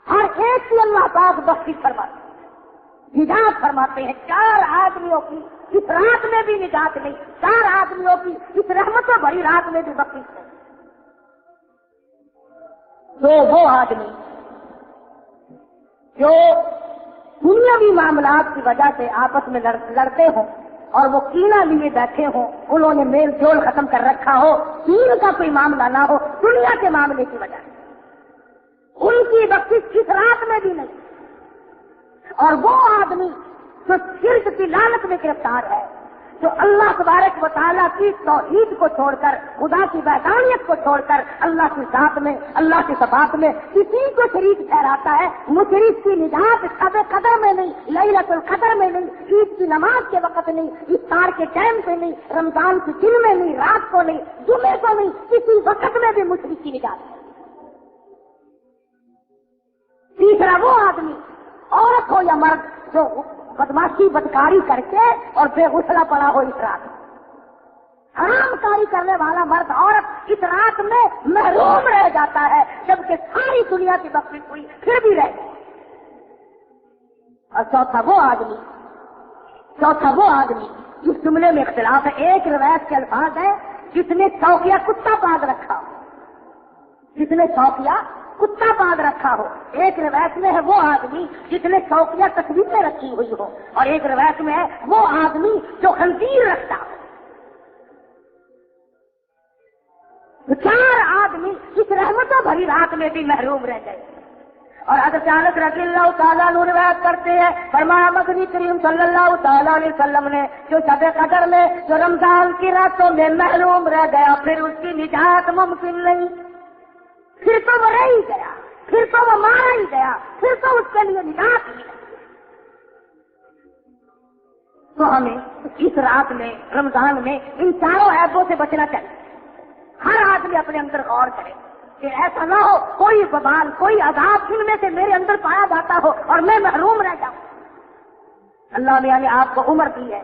ہر ایک کی اللہ پاک بخشش فرماتے ہیں, نجات فرماتے ہیں. 4 آدمیوں کی اس رات میں بھی نجات نہیں, 4 آدمیوں کی اس رحمتوں بھری رات میں بھی بخشش نہیں. تو وہ آدمی جو دنیاوی معاملات کی وجہ سے آپس میں لڑتے ہوں اور وہ کینہ لیے بیٹھے ہوں, انہوں نے میل جول ختم کر رکھا ہو, دین کا کوئی معاملہ نہ ہو, دنیا کے معاملے کی وجہ سے ان کی بخشش اس رات میں بھی نہیں. اور وہ آدمی جو شرک کی لعنت میں گرفتار ہے, جو اللہ تبارک و تعالیٰ کی توحید کو چھوڑ کر، خدا کی وحدانیت کو چھوڑ کر اللہ کی ذات میں، اللہ کی صفات میں کسی کو شریک ٹھہراتا ہے، مشرک کی نجات شب قدر میں نہیں، لیلۃ القدر میں نہیں، عید کی نماز کے وقت نہیں، افطار کے ٹائم پہ نہیں، رمضان کے دن میں نہیں، رات کو نہیں، جمعے کو نہیں، کسی وقت میں بھی مشرک کی نجات ہے۔ تیسرا وہ آدمی، عورت ہو یا مرد، جو بدماشی بدکاری کر کے اور بے غسلہ پڑا ہو اس رات، حرام کاری کرنے والا مرد عورت اس رات میں محروم رہ جاتا ہے، جبکہ ساری دنیا کی بخشش ہوئی پھر بھی رہ گئی۔ اور چوتھا وہ آدمی جس جملے میں اختلاف ہے، ایک روایت کے الفاظ ہے جس نے چوکیا کتا باندھ رکھا ہو، جس نے چوکیا کتا باندھ رکھا ہو، ایک روایت میں ہے وہ آدمی جس نے چوکیا تصویریں رکھی ہوئی ہو، اور ایک روایت میں ہے وہ آدمی جو خنزیر رکھتا ہو۔ چار آدمی اس رحمتوں بھری رات میں بھی محروم رہ گئے۔ اور حضرت انس رضی اللہ تعالیٰ عنہ روایت کرتے ہیں، فرمایا مدنی کریم صلی اللہ تعالیٰ علیہ وسلم نے جو شب قدر میں، جو رمضان کی راتوں میں محروم رہ گیا، پھر اس کی نجات ممکن نہیں، پھر تو وہ رہ ہی گیا، پھر تو وہ مارا ہی گیا، پھر تو اس کے لیے نجات ہی نہیں۔ تو ہمیں اس رات میں، رمضان میں، ان چاروں عیبوں سے بچنا چاہیے۔ ہر آدمی اپنے اندر غور کرے کہ ایسا نہ ہو کوئی وبال، کوئی عذاب ان میں سے میرے اندر پایا جاتا ہو اور میں محروم رہ جاؤں۔ اللہ میاں نے آپ کو عمر دی ہے،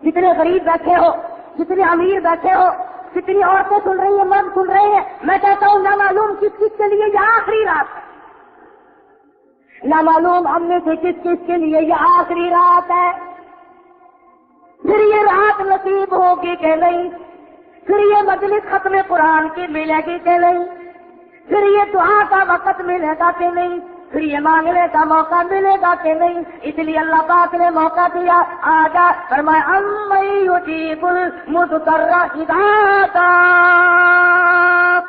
جتنے غریب بیٹھے ہو، جتنے امیر بیٹھے ہو، کتنی عورتیں سن رہی ہیں، مرد سن رہے ہیں، میں کہتا ہوں نہ معلوم کس کس کے لیے یہ آخری رات ہے، نہ معلوم ہم میں سے کس کس کے لیے یہ آخری رات ہے، پھر یہ رات نصیب ہوگی کہ نہیں، پھر یہ مجلس ختم قرآن کی ملے گی کہ نہیں، پھر یہ دعا کا وقت ملے گا کہ نہیں، پھر یہ مانگنے کا موقع ملے گا کہ نہیں۔ اس لیے اللہ پاک نے موقع دیا، آجا فرمایا امن یجیب المضطر اذا دعا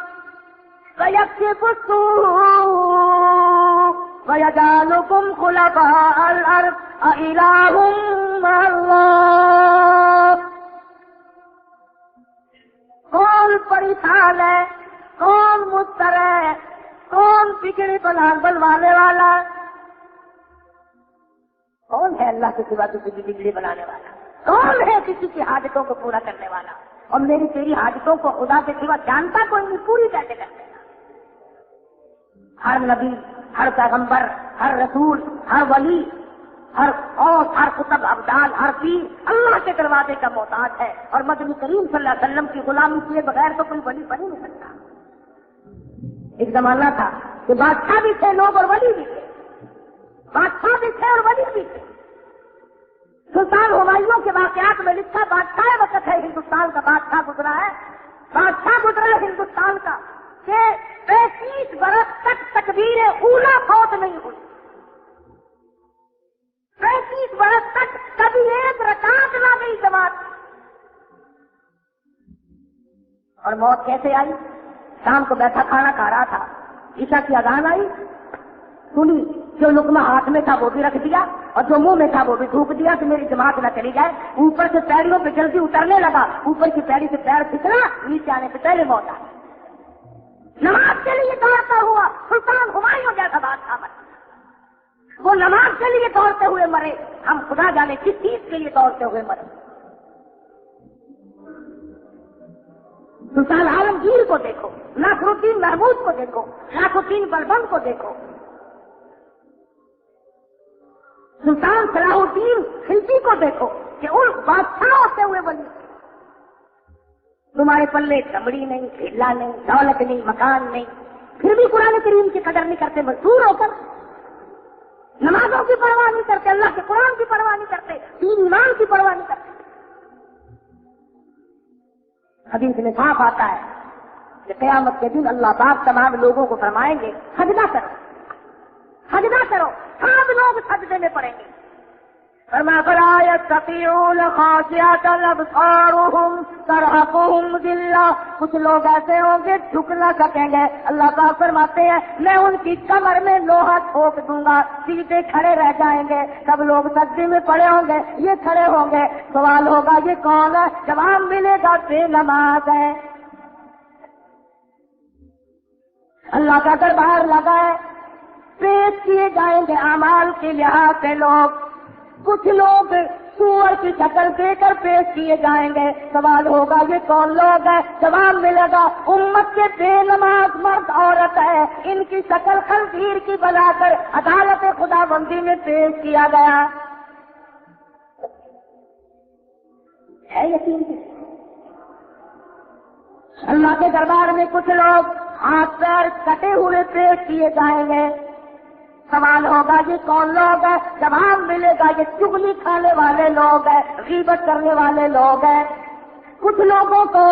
ویکشف السوء ویجعلکم خلفاء الارض اإلہ مع اللہ۔ کون پریشان ہے، کون مضطر ہے، کون بگڑی بنوانے والا، کون ہے اللہ کے سوا کسی کی بگڑی بنانے والا، کون ہے کسی کی حاجتوں کو پورا کرنے والا، اور میری تیری حاجتوں کو خدا کے سوا جانتا کوئی نہیں، پوری کیسے کر دے گا۔ ہر نبی، ہر پیغمبر، ہر رسول، ہر ولی، ہر اوس، ہر قطب ابدال، ہر پیر اللہ کے دروازے کا محتاج ہے، اور مدنی کریم صلی اللہ علیہ وسلم کی غلامی کیے بغیر تو کوئی ولی بن ہی نہیں سکتا۔ ایک زمانہ تھا کہ بادشاہ بھی تھے لوگ اور ولی بھی تھے، بادشاہ بھی تھے اور ولی بھی تھے۔ سلطان ہمایوں کے واقعات میں لکھا، بادشاہ وقت ہے ہندوستان کا، بادشاہ گزرا ہے، بادشاہ گزرا ہے ہندوستان کا کہ 35 برس تک تکبیر اولیٰ فوت نہیں ہوئی، 35 برس تک کبھی ایک رکعت نہ گئی جماعت، اور موت کیسے آئی؟ شام کو بیٹھا کھانا کھا رہا تھا، عشاء کی اذان آئی، سنی، جو لقمہ ہاتھ میں تھا وہ بھی رکھ دیا اور جو منہ میں تھا وہ بھی تھوک دیا کہ میری جماعت نہ چلی جائے۔ اوپر سے پیڑیوں پہ جلدی اترنے لگا، اوپر کی پیڑی سے پیر پھسلا، نیچے آنے سے پہلے موت آئی۔ نماز کے لیے دوڑتا ہوا سلطان ہمایوں جیسا بادشاہ بنا، وہ نماز کے لیے دوڑتے ہوئے مرے، ہم خدا جانے کس چیز کے لیے دوڑتے ہوئے مرے۔ سلطان عالمگیر کو دیکھو، ناصر الدین محمود کو دیکھو، ناصر الدین بلبن کو دیکھو، سلطان صلاح الدین خلجی کو دیکھو کہ ان بادشاہ ہوتے ہوئے بنی، تمہارے پلے چمڑی نہیں، ڈھیلا نہیں، دولت نہیں، مکان نہیں، پھر بھی قرآن کریم کی قدر نہیں کرتے، مزدور ہو کر نمازوں کی پرواہ نہیں کرتے، اللہ کے قرآن کی پرواہ نہیں کرتے، دین ایمان کی پرواہ نہیں کرتے۔ حدیث میں صاف آتا ہے کہ قیامت کے دن اللہ پاک تمام لوگوں کو فرمائیں گے سجدہ کرو، سجدہ کرو، سب لوگ سجدے میں پڑیں گے، فما فلا يستطيعون خاشعة أبصارهم ترهقهم ذلة. کچھ لوگ ایسے ہوں گے جھک نہ سکیں گے. اللہ پاک فرماتے ہیں میں ان کی کمر میں لوہا ٹھوک دوں گا, سیدھے کھڑے رہ جائیں گے. سب لوگ سجدے میں پڑے ہوں گے, یہ کھڑے ہوں گے. سوال ہوگا یہ کون ہے؟ جواب ملے گا بے نماز ہے. اللہ کا دربار لگا ہے, پیش کیے جائیں گے اعمال کے لحاظ سے لوگ. کچھ لوگ سور کی شکل دے کر پیش کیے جائیں گے. سوال ہوگا یہ کون لوگ ہے؟ جواب ملے گا امت کے بے نماز مرد عورت ہے. ان کی شکل خنزیر کی بنا کر عدالت خدا بندی میں پیش کیا گیا ہے. یقین اللہ کے دربار میں کچھ لوگ ہاتھ پیر کٹے ہوئے پیش کیے جائیں گے. سوال ہوگا یہ کون لوگ ہے؟ جواب ملے گا یہ چغلی کھانے والے لوگ ہیں, غیبت کرنے والے لوگ ہیں. کچھ لوگوں کو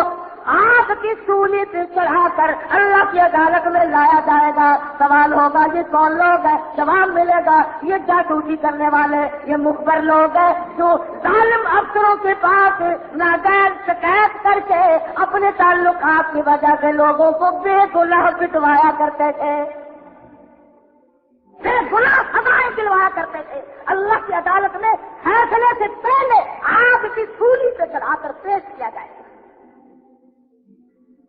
آگ کی سولی پہ چڑھا کر اللہ کی عدالت میں لایا جائے گا. سوال ہوگا یہ کون لوگ ہے؟ جواب ملے گا یہ جاسوسی کرنے والے, یہ مخبر لوگ ہیں جو ظالم افسروں کے پاس ناجائز شکایت کر کے اپنے تعلقات کی وجہ سے لوگوں کو بے گناہ پٹوایا کرتے تھے, بے گناہ سزائیں دلوایا کرتے تھے. اللہ کی عدالت میں فیصلے سے پہلے آگ کی سولی پہ چڑھا کر پیش کیا جائے گا.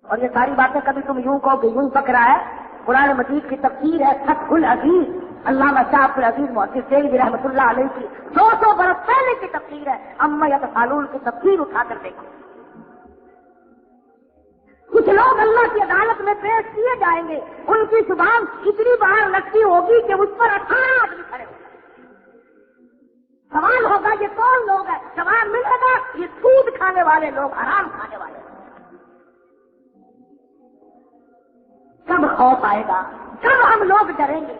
اور یہ ساری باتیں کبھی تم یوں کہو کہ یوں فکرا ہے. قرآن مجید کی تفسیر ہے فتح العزیز, علامہ شاہ عبد العزیز محدث دہلوی رحمۃ اللہ علیہ کی 200 برس پہلے کی تفسیر ہے. اما یتساءلون کی تفسیر اٹھا کر دیکھو. کچھ لوگ اللہ کی عدالت میں پیش کیے جائیں گے, ان کی زبان اتنی باہر لگتی ہوگی کہ اس پر 18 آدمی کھڑے ہوں گے. سوال ہوگا یہ کون لوگ ہیں؟ جواب ملے گا یہ سود کھانے والے لوگ, حرام کھانے والے لوگ. کب خوف آئے گا؟ کب ہم لوگ ڈریں گے؟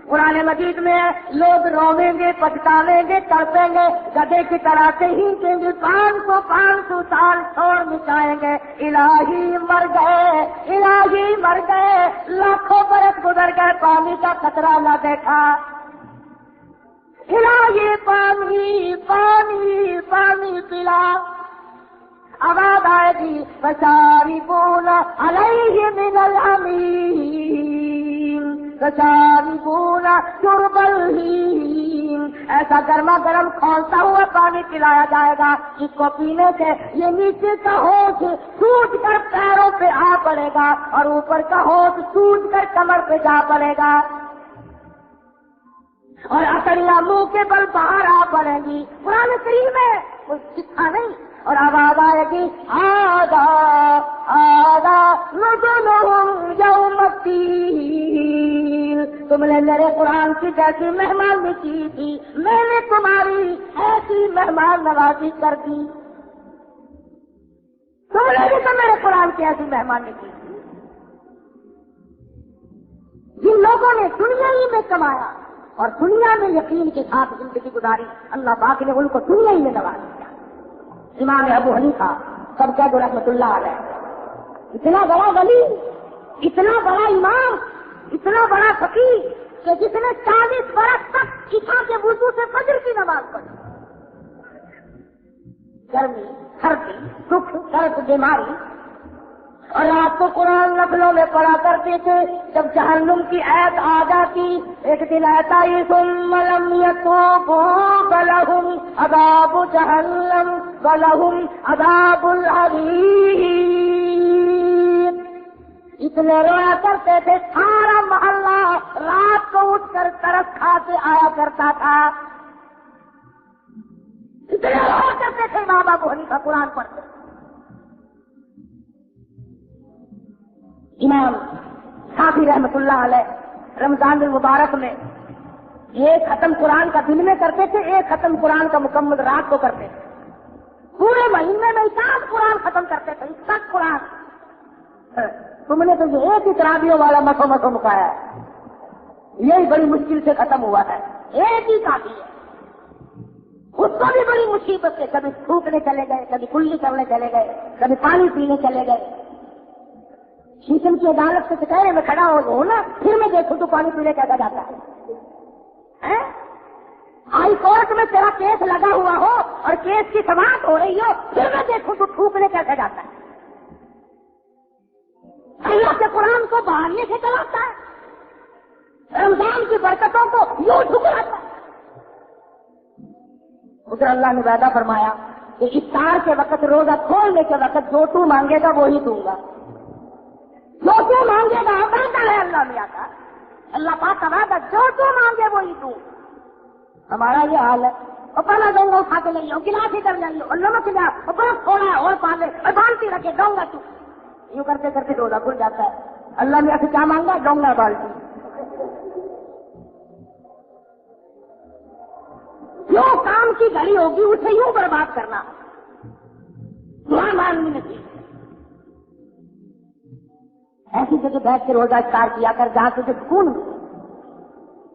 قرآن مجید میں لوگ رویں گے, پچھتاویں گے, تڑپیں گے, گدے کی طرح سے ہی گے. 500 سال چھوڑ مٹائیں گے. الہی مر گئے, الہی مر گئے, لاکھوں برس گزر گئے, پانی کا قطرہ نہ دیکھا. الہی پانی پانی پانی پلا. آواز آئے گی فشاربون علیہ من الحمیم فشاربون شرب الہیم. ایسا گرما گرم کھولتا ہوا پانی پلایا جائے گا جس کو پینے سے یہ نیچے کا ہوش سوج کر پیروں پہ آ پڑے گا اور اوپر کا ہوش سوج کر کمر پہ جا پڑے گا اور اکڑیاں منہ کے بل باہر آ پڑیں گی. قرآن کریم میں کوئی سکھا نہیں. اور آواز آئے گی آدھا آدھا نزلہم یوم الدین. تم نے میرے قرآن کی جیسی مہمانی کی تھی, میں نے تمہاری ایسی مہمان نوازی کر دی. تم نے بھی تو میرے قرآن کی ایسی مہمانی کی تھی. جن لوگوں نے دنیا ہی میں کمایا اور دنیا میں یقین کے ساتھ زندگی گزاری, اللہ پاک نے ان کو دنیا ہی میں نواز دیا. امام ابو حنیفہ سب کا رحمۃ اللہ علیہ, اتنا بڑا ولی, اتنا بڑا امام, اتنا بڑا فقیہ کہ جس نے 40 برس تک عشاء کے وضو سے فجر کی نماز پڑھی. گرمی, سردی, دکھ, درد, بیماری, اور رات کو قرآن نفلوں میں پڑھا کرتے تھے. جب جہنم کی آیت آ جاتی, ایک دن آتا ہی ثم لم یتوبوا فلہم عذاب جہنم ولہم عذاب الحریق. اتنے رویا کرتے تھے سارا محلہ رات کو اٹھ کر ترس کھا کے آیا کرتا تھا. اتنے رویا کرتے تھے امام ابو حنیفہ قرآن پڑھتے. امام شافعی رحمۃ اللہ علیہ رمضان المبارک میں ایک ختم قرآن کا دن میں کرتے تھے, ایک ختم قرآن کا مکمل رات کو کرتے تھے. پورے مہینے میں 60 قرآن ختم کرتے تھے. 60 قرآن. تم نے تو یہ ایک ہی تراویحوں والا مسو مکایا ہے, یہی بڑی مشکل سے ختم ہوا ہے. ایک ہی کافی ہے. اس کو بھی بڑی مصیبت سے کبھی تھوکنے چلے گئے, کبھی کلی کرنے چلے گئے, کبھی پانی پینے چلے گئے. شیشم کی عدالت سے کہنے میں کھڑا ہو نا, پھر میں دیکھوں تو پانی پینے کیسا جاتا ہے. ہائی کورٹ میں تیرا کیس لگا ہوا ہو اور کیس کی سماعت ہو رہی ہو، پھر میں دیکھوں تو تھوکنے کیسے جاتا ہے؟ اللہ کے قرآن کو بہانے سے چلاتا ہے، رمضان کی برکتوں کو یوں ٹھکراتا ہے۔ ادھر اللہ نے وعدہ فرمایا کہ افطار کے وقت، روزہ کھولنے کے وقت جو تو مانگے گا وہی دوں گا، جو تو مانگے گا۔ وعدہ ہے اللہ میاں کا، اللہ پاک کا وعدہ، جو تو مانگے وہی دوں۔ ہمارا یہ حال ہے، اور پہلا دوں گا اٹھا کے لے لو، گلاس ہی کر جائیے اور نمک لیا اور برف تھوڑا ہے اور پالے اور بالٹی رکھے دوں گا تو، یوں کرتے کرتے روزہ کھل جاتا ہے۔ اللہ میاں سے کیا مانگا؟ دوں گا بالٹی۔ جو کام کی گھڑی ہوگی اسے یوں برباد کرنا، دعا مانگنی نہیں۔ ایسی جگہ بیٹھ کے روزہ افطار کیا کر جہاں تجھے سکون ملے۔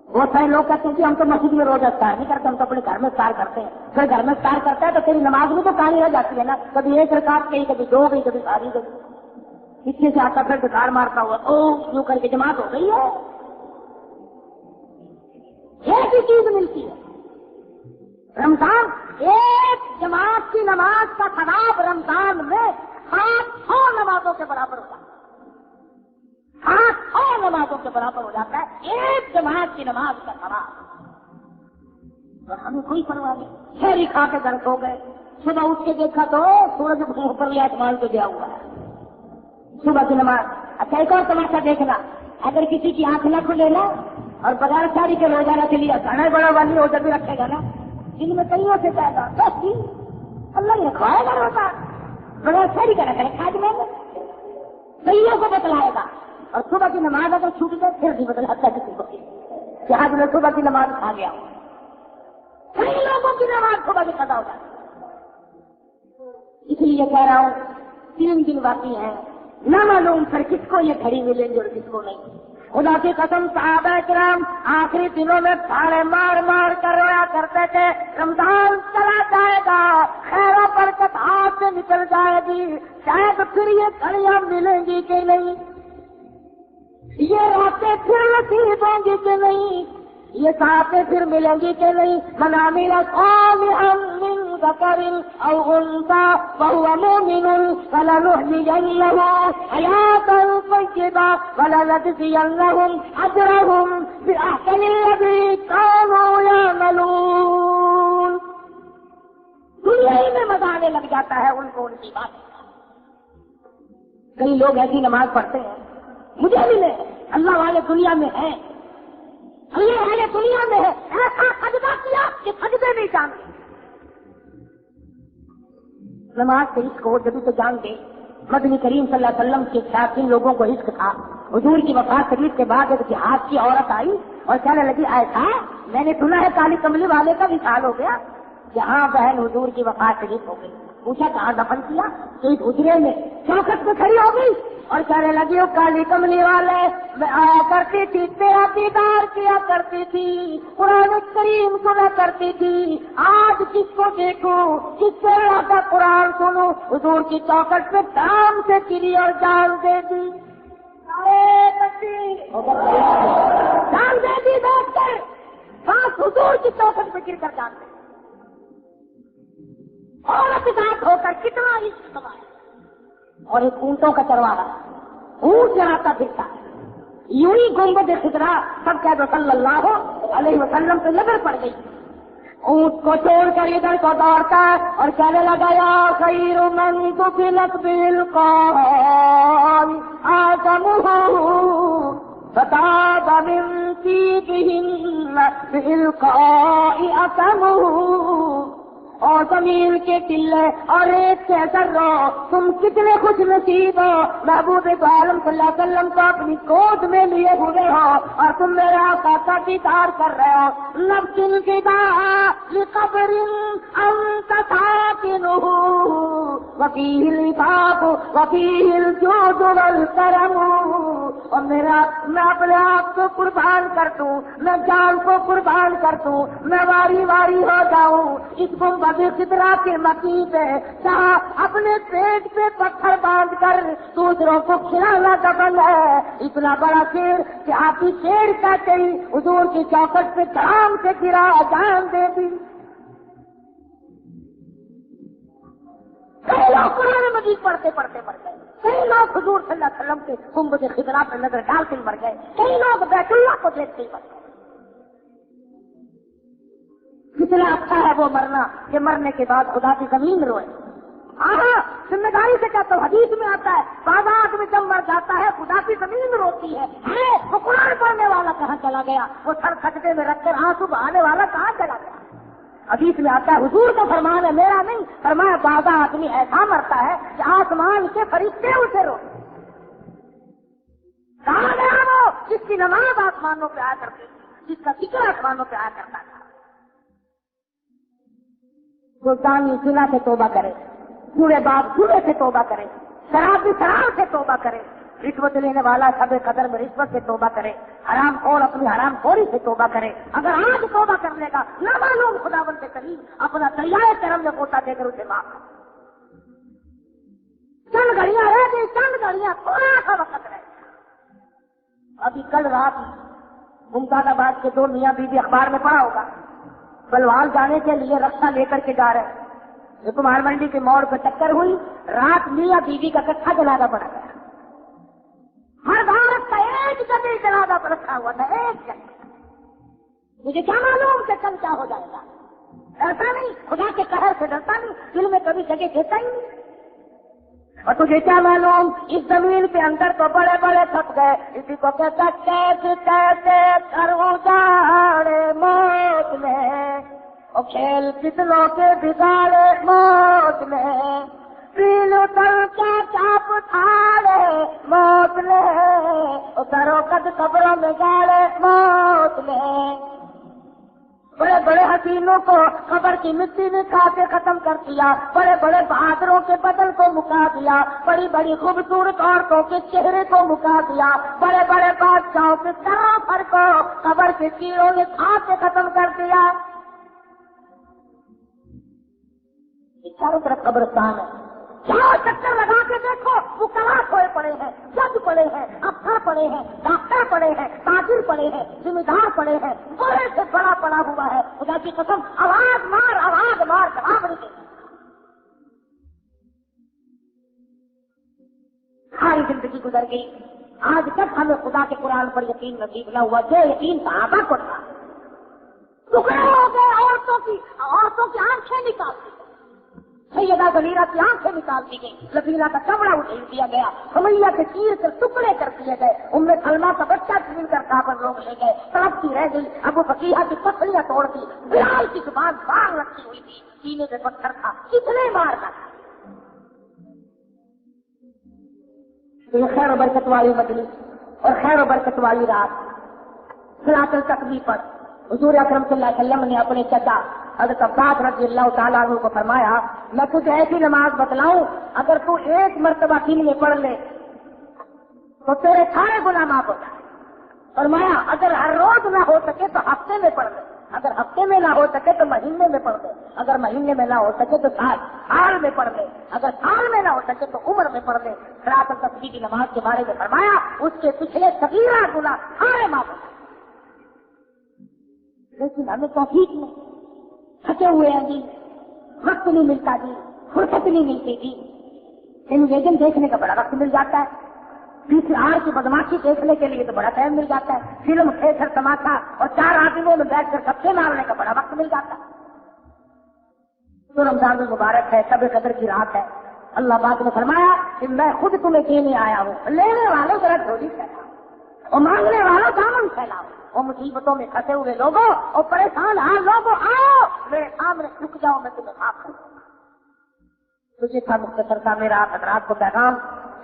بہت سارے لوگ کہتے ہیں کہ ہم تو مسجد میں روزہ افطار نہیں کرتے، ہم تو اپنے گھر میں افطار کرتے ہیں۔ پھر گھر میں افطار کرتا ہے تو تیری نماز میں تو کہانی رہ جاتی ہے نا، کبھی ایک رکعت گئی، کبھی دو گئی، کبھی ساری گئی، پیچھے سے آتا پھر ڈکار مارتا ہوا او یوں کر کے جماعت ہو گئی ہے۔ ایک ہی چیز ملتی ہے رمضان، ایک جماعت کی نماز کا ثواب رمضان میں 700 نمازوں کے برابر ہوتا ہے، 700 نمازوں کے برابر ہو جاتا ہے ایک جماعت کی نماز کا ثواب۔ اور ہمیں کوئی پرواہ نہیں، شہری کھا کے گھر ہو گئے، صبح اٹھ کے دیکھا تو سورج اوپر آسمان کو دیا ہوا ہے، صبح کی نماز۔ اچھا ایک اور تماشا دیکھنا، اگر کسی کی آنکھ نہ کھلے نا اور بغیر ساری کے روزانہ کے لیے گھنا بڑا والی ادھر بھی رکھے گا نا، جن میں کئیوں سے پیدا 10 دن اللہ نے کھوائے گا روزہ، بغیر ساری کا رکھے کھاج میں کئیوں کو بتلائے گا۔ اور صبح کی نماز اگر چھوٹ جائے پھر بھی بدلاتا کسی کو کہ آج میں صبح کی نماز کھا گیا ہوں۔ کئی لوگوں کی نماز صبح کی قضا ہو جاتی، اس لیے کہہ رہا ہوں 3 دن باقی ہیں، نہ معلوم پھر کس کو یہ گھڑی ملیں گی اور کس کو نہیں۔ خدا کی قسم صحابہ کرام آخری دنوں میں پھاڑے مار مار کر رویا کرتے تھے، رمضان چلا جائے گا، خیر و برکت ہاتھ سے نکل جائے گی، شاید پھر یہ گھڑیاں ملیں گی کہ نہیں، یہ راتیں پھر نصیب ہوں گی کہ نہیں، یہ ساتیں پھر ملیں گی کہ نہیں۔ من عمل صالحا من ذکر او انثى وهو مؤمن فلنحيينه حياة طيبة ولنجزينهم اجرهم باحسن الذي كانوا يعملون۔ دنیا ہی میں مزہ آنے لگ جاتا ہے ان کو ان کی بات۔ کئی لوگ ایسی نماز پڑھتے ہیں، مجھے ملے اللہ والے دنیا میں ہیں، اللہ والے دنیا میں ہے، ایسا سجدہ کیا کہ سجدے نہیں جانتے۔ نماز سے عشق ہو جبھی تو جان گے۔ مدنی کریم صلی اللہ علیہ وسلم کے ساتھ جن لوگوں کو عشق تھا، حضور کی وفات شریف کے بعد ایک جہاد کی عورت آئی اور کہنے لگی ایسا میں نے سنا ہے کالی کملی والے کا وصال ہو گیا، جہاں بہن حضور کی وفات شریف ہو گئی۔ پوچھا کہاں دفن کیا؟ تو اس حجرے میں چوکھٹ میں کھڑی ہو گئی اور کہنے لگی وہ کالی کملی والے میں آیا کرتی تھی، تیرا دیدار کیا کرتی تھی، قرآن کریم سنا کرتی تھی، آج کس کو دیکھوں، کس سے اللہ کا قرآن سنوں؟ حضور کی چوکھٹ پہ دام سے گری اور جان دے دی، جان دے دی بیٹھ کر، ساتھ حضور کی چوکھٹ پہ گر کر جان دے۔ عورت ذات ہو کر کتنا عشق کمایا۔ اور ایک اونٹوں کا چرواہا اونٹ چراتا پھرتا ہے، یوں ہی گنبد خضرا سب کہہ دو صلی اللہ علیہ وسلم پہ نظر پڑ گئی، اونٹ کو چھوڑ کر ادھر کو دوڑتا ہے اور کہنے لگا یا خیر من دفنت بالقول آدمہ فتاب من سیبہن بالقاء اتمہ۔ اور زمین کے ٹلے اور ریت کے ذروں تم کتنے خوش نصیب ہو، محبوب عالم صلی اللہ علیہ وسلم کو اپنی گود میں لیے ہوئے ہو اور تم میرے آقا کا دیدار کر رہے ہو۔ نفس فداء لقبر انت ساکنہ وفیہ العفاف وفیہ الجود والکرم. اور میں اپنے آپ کو قربان کر دوں، میں جان کو قربان کر دوں، میں واری واری ہو جاؤں اس گنبد خضرا کے مکی پہ جہاں اپنے پیٹ پہ پتھر باندھ کر دوسروں کو کھلانا دفن ہے. اتنا بڑا شیر کہ آپ ہی شیر کا چاہیے حضور کی چوکٹ پہ کرام سے گرا جان دے دی. کئی لوگ قرآن مجید پڑھتے پڑھتے مر گئے، کئی لوگ حضور صلی اللہ علیہ وسلم کے گنبد خضرا پہ نظر ڈالتے ہی مر گئے، کئی لوگ بیت اللہ کو دیکھتے ہی مر گئے. کتنا اچھا ہے وہ مرنا کہ مرنے کے بعد خدا کی زمین روئے. ہاں ذمہ داری سے کہتا ہوں، حدیث میں آتا ہے بابا آدمی جب مر جاتا ہے خدا کی زمین روتی ہے. وہ قرآن پڑھنے والا کہاں چلا گیا؟ وہ سر سجدے میں رکھ کر آنسو بہانے والا کہاں چلا گیا؟ حدیث میں آتا ہے، حضور کا فرمان ہے میرا نہیں، فرمایا بابا آدمی ایسا مرتا ہے کہ آسمان کے فرشتے اسے روتے. کہاں گیا وہ جس کی نماز آسمانوں پہ آیا کرتی تھی، جس کا ذکر آسمانوں پہ آیا کرتا تھا؟ سلطانی زنا سے توبہ کرے، بوڑھے باپ بوڑھے سے توبہ کرے، شرابی شراب سے توبہ کرے، رشوت لینے والا شب قدر میں رشوت سے توبہ کرے، حرام خور اپنی حرام خوری سے توبہ کرے. اگر آج توبہ کر لے گا نہ معلوم خداوند کے کریم اپنا دریائے کرم میں غوطہ دے کر اسے معاف کر. چند گھڑیاں رہ گئی، چند گھڑیاں، تھوڑا سا وقت رہ گیا. ابھی کل رات ممتاز آباد کے 2 میاں بیوی اخبار میں پڑھا ہوگا، بلوال جانے کے لیے رکشا لے کر کے جا رہے ہیں. یہ کمار منڈی کے موڑ پہ ٹکر ہوئی، رات میاں بیوی کا کٹھا جنازہ پڑا گیا. ہر عورت کا ایک جگہ جنازہ پر رکھا ہوا تھا، ایک جگہ. مجھے کیا معلوم کہ کل کیا ہو جائے گا؟ ڈرتا نہیں، خدا کے قہر سے ڈرتا نہیں، دل میں کبھی جگہ دیتا ہی نہیں. اور تجھے کیا معلوم اس زمین کے اندر تو بڑے بڑے تھک گئے. اسی کو کہتا کیسے کیسے کروں جاڑے موت میں، اور کھیل کتنوں کے بگاڑے موت میں، پیل اتر کا چاپ تھاڑے موت میں، اترو قد قبروں میں گاڑے موت میں. بڑے بڑے حسینوں کو قبر کی مٹی میں کھا کے ختم کر دیا، بڑے بڑے بہادروں کے بدن کو مکا دیا، بڑی بڑی خوبصورت عورتوں کے چہرے کو مکا دیا، بڑے بڑے بادشاہوں کے سر کو قبر کے کیڑوں نے کھا کے ختم کر دیا. چاروں طرف قبرستان ہے، چاروں چکر لگا کے دیکھو، وہ کلاس ہوئے پڑے ہیں، جج پڑے ہیں، افسر پڑے ہیں، ڈاکٹر پڑے ہیں، تاجر پڑے ہیں، ذمہ دار پڑے ہیں، بڑے سے بڑا پڑا ہوا ہے. خدا کی قسم آواز مار جواب نہیں دیتا. ساری زندگی گزر گئی، آج تک ہمیں خدا کے قرآن پر یقین نصیب نہ ہوا. جو یقین صحابہ کو تھا، ٹکڑے ہو گئے عورتوں کی آنکھیں نکال دی، سیدہ زلیرہ کی آنکھیں نکال دی گئی، لبینا کا چمڑا اٹھا دیا گیا، سمیہ کے تیر سے ٹکڑے کر دیے گئے، ام سلمہ کا بچہ چھین کر کافر لوگ لے گئے، تڑپتی رہ گئی. ابو بکیہ کی پسلیاں توڑ دی، بلال کی زبان باہر رکھی ہوئی تھی، سینے پہ پتھر تھا، کتنے مارنا تھا. یہ خیر و برکت والی مجلس اور خیر و برکت والی رات. صلاۃ التسبیح پر حضور اکرم صلی اللہ علیہ وسلم نے اپنے چچا حضرت عباس رضی اللہ تعالیٰ عنہ کو فرمایا، میں تجھے ایسی نماز بتلاؤں اگر تو ایک مرتبہ دن میں پڑھ لے تو تیرے سارے گناہ معاف ہو جائیں. فرمایا اگر ہر روز نہ ہو سکے تو ہفتے میں پڑھ لے، اگر ہفتے میں نہ ہو سکے تو مہینے میں پڑھ لے، اگر مہینے میں نہ ہو سکے تو سال میں پڑھ لے، اگر سال میں نہ ہو سکے تو عمر میں پڑھ لے. صلاۃ التسبیح کی نماز کے بارے میں فرمایا اس کے پچھلے صغیرہ گناہ سارے معاف ہو جائیں. لیکن ہمیں توفیق نہیں، تھکے ہوئے ہیں جی، وقت نہیں ملتا جی، فرصت نہیں ملتی جی. ٹیلی ویژن دیکھنے کا بڑا وقت مل جاتا ہے، PCR کی بدماشی دیکھنے کے لیے تو بڑا ٹائم مل جاتا ہے، فلم تھیٹر تماشا اور 4 آدمیوں میں بیٹھ کر گپے مارنے کا بڑا وقت مل جاتا ہے. تو رمضان المبارک ہے، شب قدر کی رات ہے. اللہ پاک نے فرمایا کہ میں خود تمہیں دینے آیا ہوں، لینے والوں ذرا جھولی پھیلاؤ اور مانگنے والوں دامن پھیلاؤ. اور مصیبتوں میں پھنسے ہوئے لوگوں اور پریشان لوگوں آؤ میرے سامنے رک جاؤ، میں تمہیں معاف کر دوں گا. تجھے تھا مختصر تھا میرا آپ حضرات کو پیغام.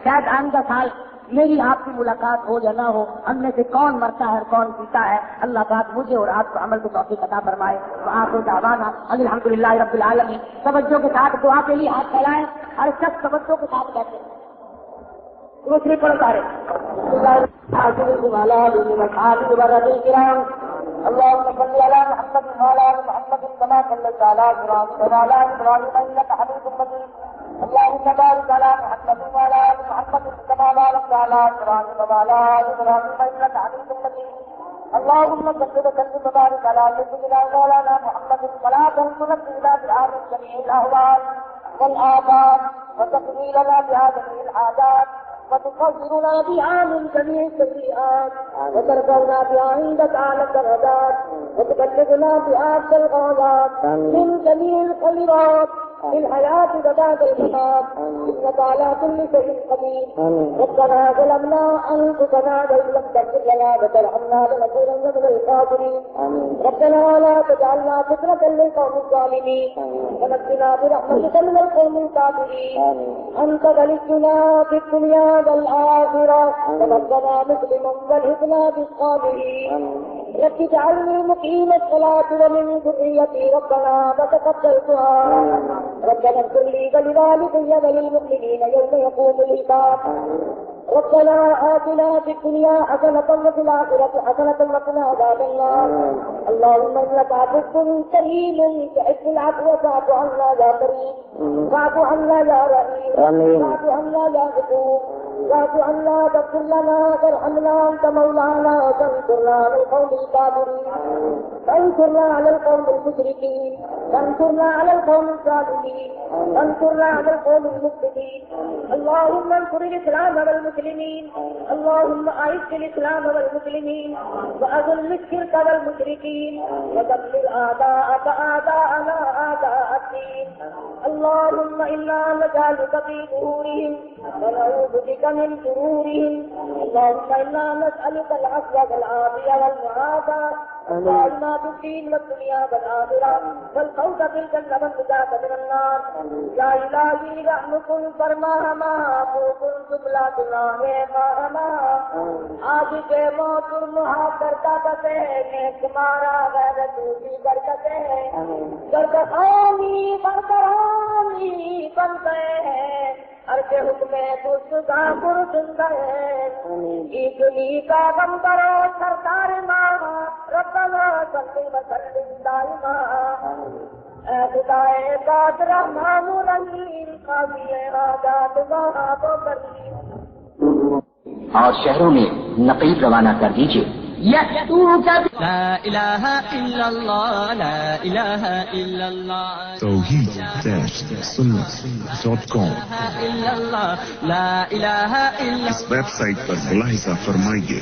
شاید آئندہ سال میری آپ کی ملاقات ہو یا نہ ہو، ہم میں سے کون مرتا ہے اور کون پیتا ہے. اللہ پاک مجھے اور آپ کو عمل کی توفیق عطا فرمائے. وآخر دعوانا الحمدللہ رب العالمین. توجہ کے ساتھ دعا کے لیے ہاتھ پھیلائیں. ہر شخص توجہ کے ساتھ بیٹھے دوسری پڑھتا ہے اللهم صل على محمد وعلى ال محمد كما صليت على ابراهيم وعلى ال ابراهيم انك حميد مجيد اللهم بارك على محمد وعلى ال محمد كما باركت على ابراهيم وعلى ال ابراهيم انك حميد مجيد اللهم صل وسلم وبارك على سيدنا مولانا محمد صلاة تنزلنا بها من جميع الاهوال والآفات وتكميلنا بها جميع الحاجات وتطهرنا بها من جميع السيئات وترفعنا بها عندك اعلى الدرجات وتبلغنا بها اقصى الغايات من جميع الخيرات في الحياة وبعد الممات انك على كل شيء قدير ربنا ظلمنا انفسنا وان لم تغفر لنا وترحمنا لنكونن من الخاسرين ربنا لا تجعلنا فتنة للقوم الظالمين ونجنا برحمتك من القوم الكافرين انت ولينا في الدنيا والآخرة توفنا مسلما والحقنا بالصالحين رب اجعلني مقيم الصلاة ومن ذريتي ربنا وتقبل دعاء ربنا اغفر لي ولوالدي وللمؤمنين يوم يقوم الحساب ربنا آتنا في الدنيا حسنة وفي الآخرة حسنة وقنا عذاب النار اللهم إنك عفو كريم تحب العفو فاعف عنا يا كريم واعف عنا يا رحيم واعف عنا يا غفور واعف عنا واغفر لنا وارحمنا أنت مولانا وانصرنا على القوم الكافرين وانصرنا على القوم المشركين وانصرنا على القوم الظالمين وانصرنا على القوم المفسدين اللهم انصر الإسلام والمسلمين اللهم أعز الإسلام والمسلمين وأذل الشرك والمشركين ودمر أعداءك أعداءنا أعداء الدين اللهم إنا نجعلك في ظهورهم ونعوذ بك من شرورهم اللهم إنا نسألك العفو والعافية والمعافاة اللهم في الدين والدنيا والآخرة والفوز بالجنة والنجاة من النار يا إلهي رحمكم فرما ہمارا آج کے موتر محاصر کا بتے نیک مارا غیر دوسری برکتیں گردخانی برقرانی بن گئے ہیں ہر کے حکم دوست کا گر سن گئے عیدلی کا غم کرو سرکار ماں ربنا صلی وسلم دائما اے خدائے پاک رحمان الرحیم قاضی حاجات وہاب و کریم اور شہروں میں نقیب روانہ کر دیجیے لا الہ الا اللہ لا الہ الا اللہ توحید-سنت.com لا الہ الا اس ویب سائٹ پر ملاحظہ فرمائیے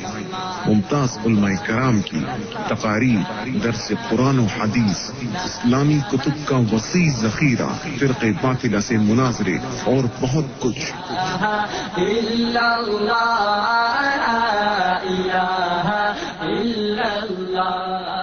ممتاز علماء کرام کی تقاریر، درس قرآن و حدیث، اسلامی کتب کا وسیع ذخیرہ، فرقے باطلہ سے مناظرے اور بہت کچھ الا اللہ لا الہ الا اللہ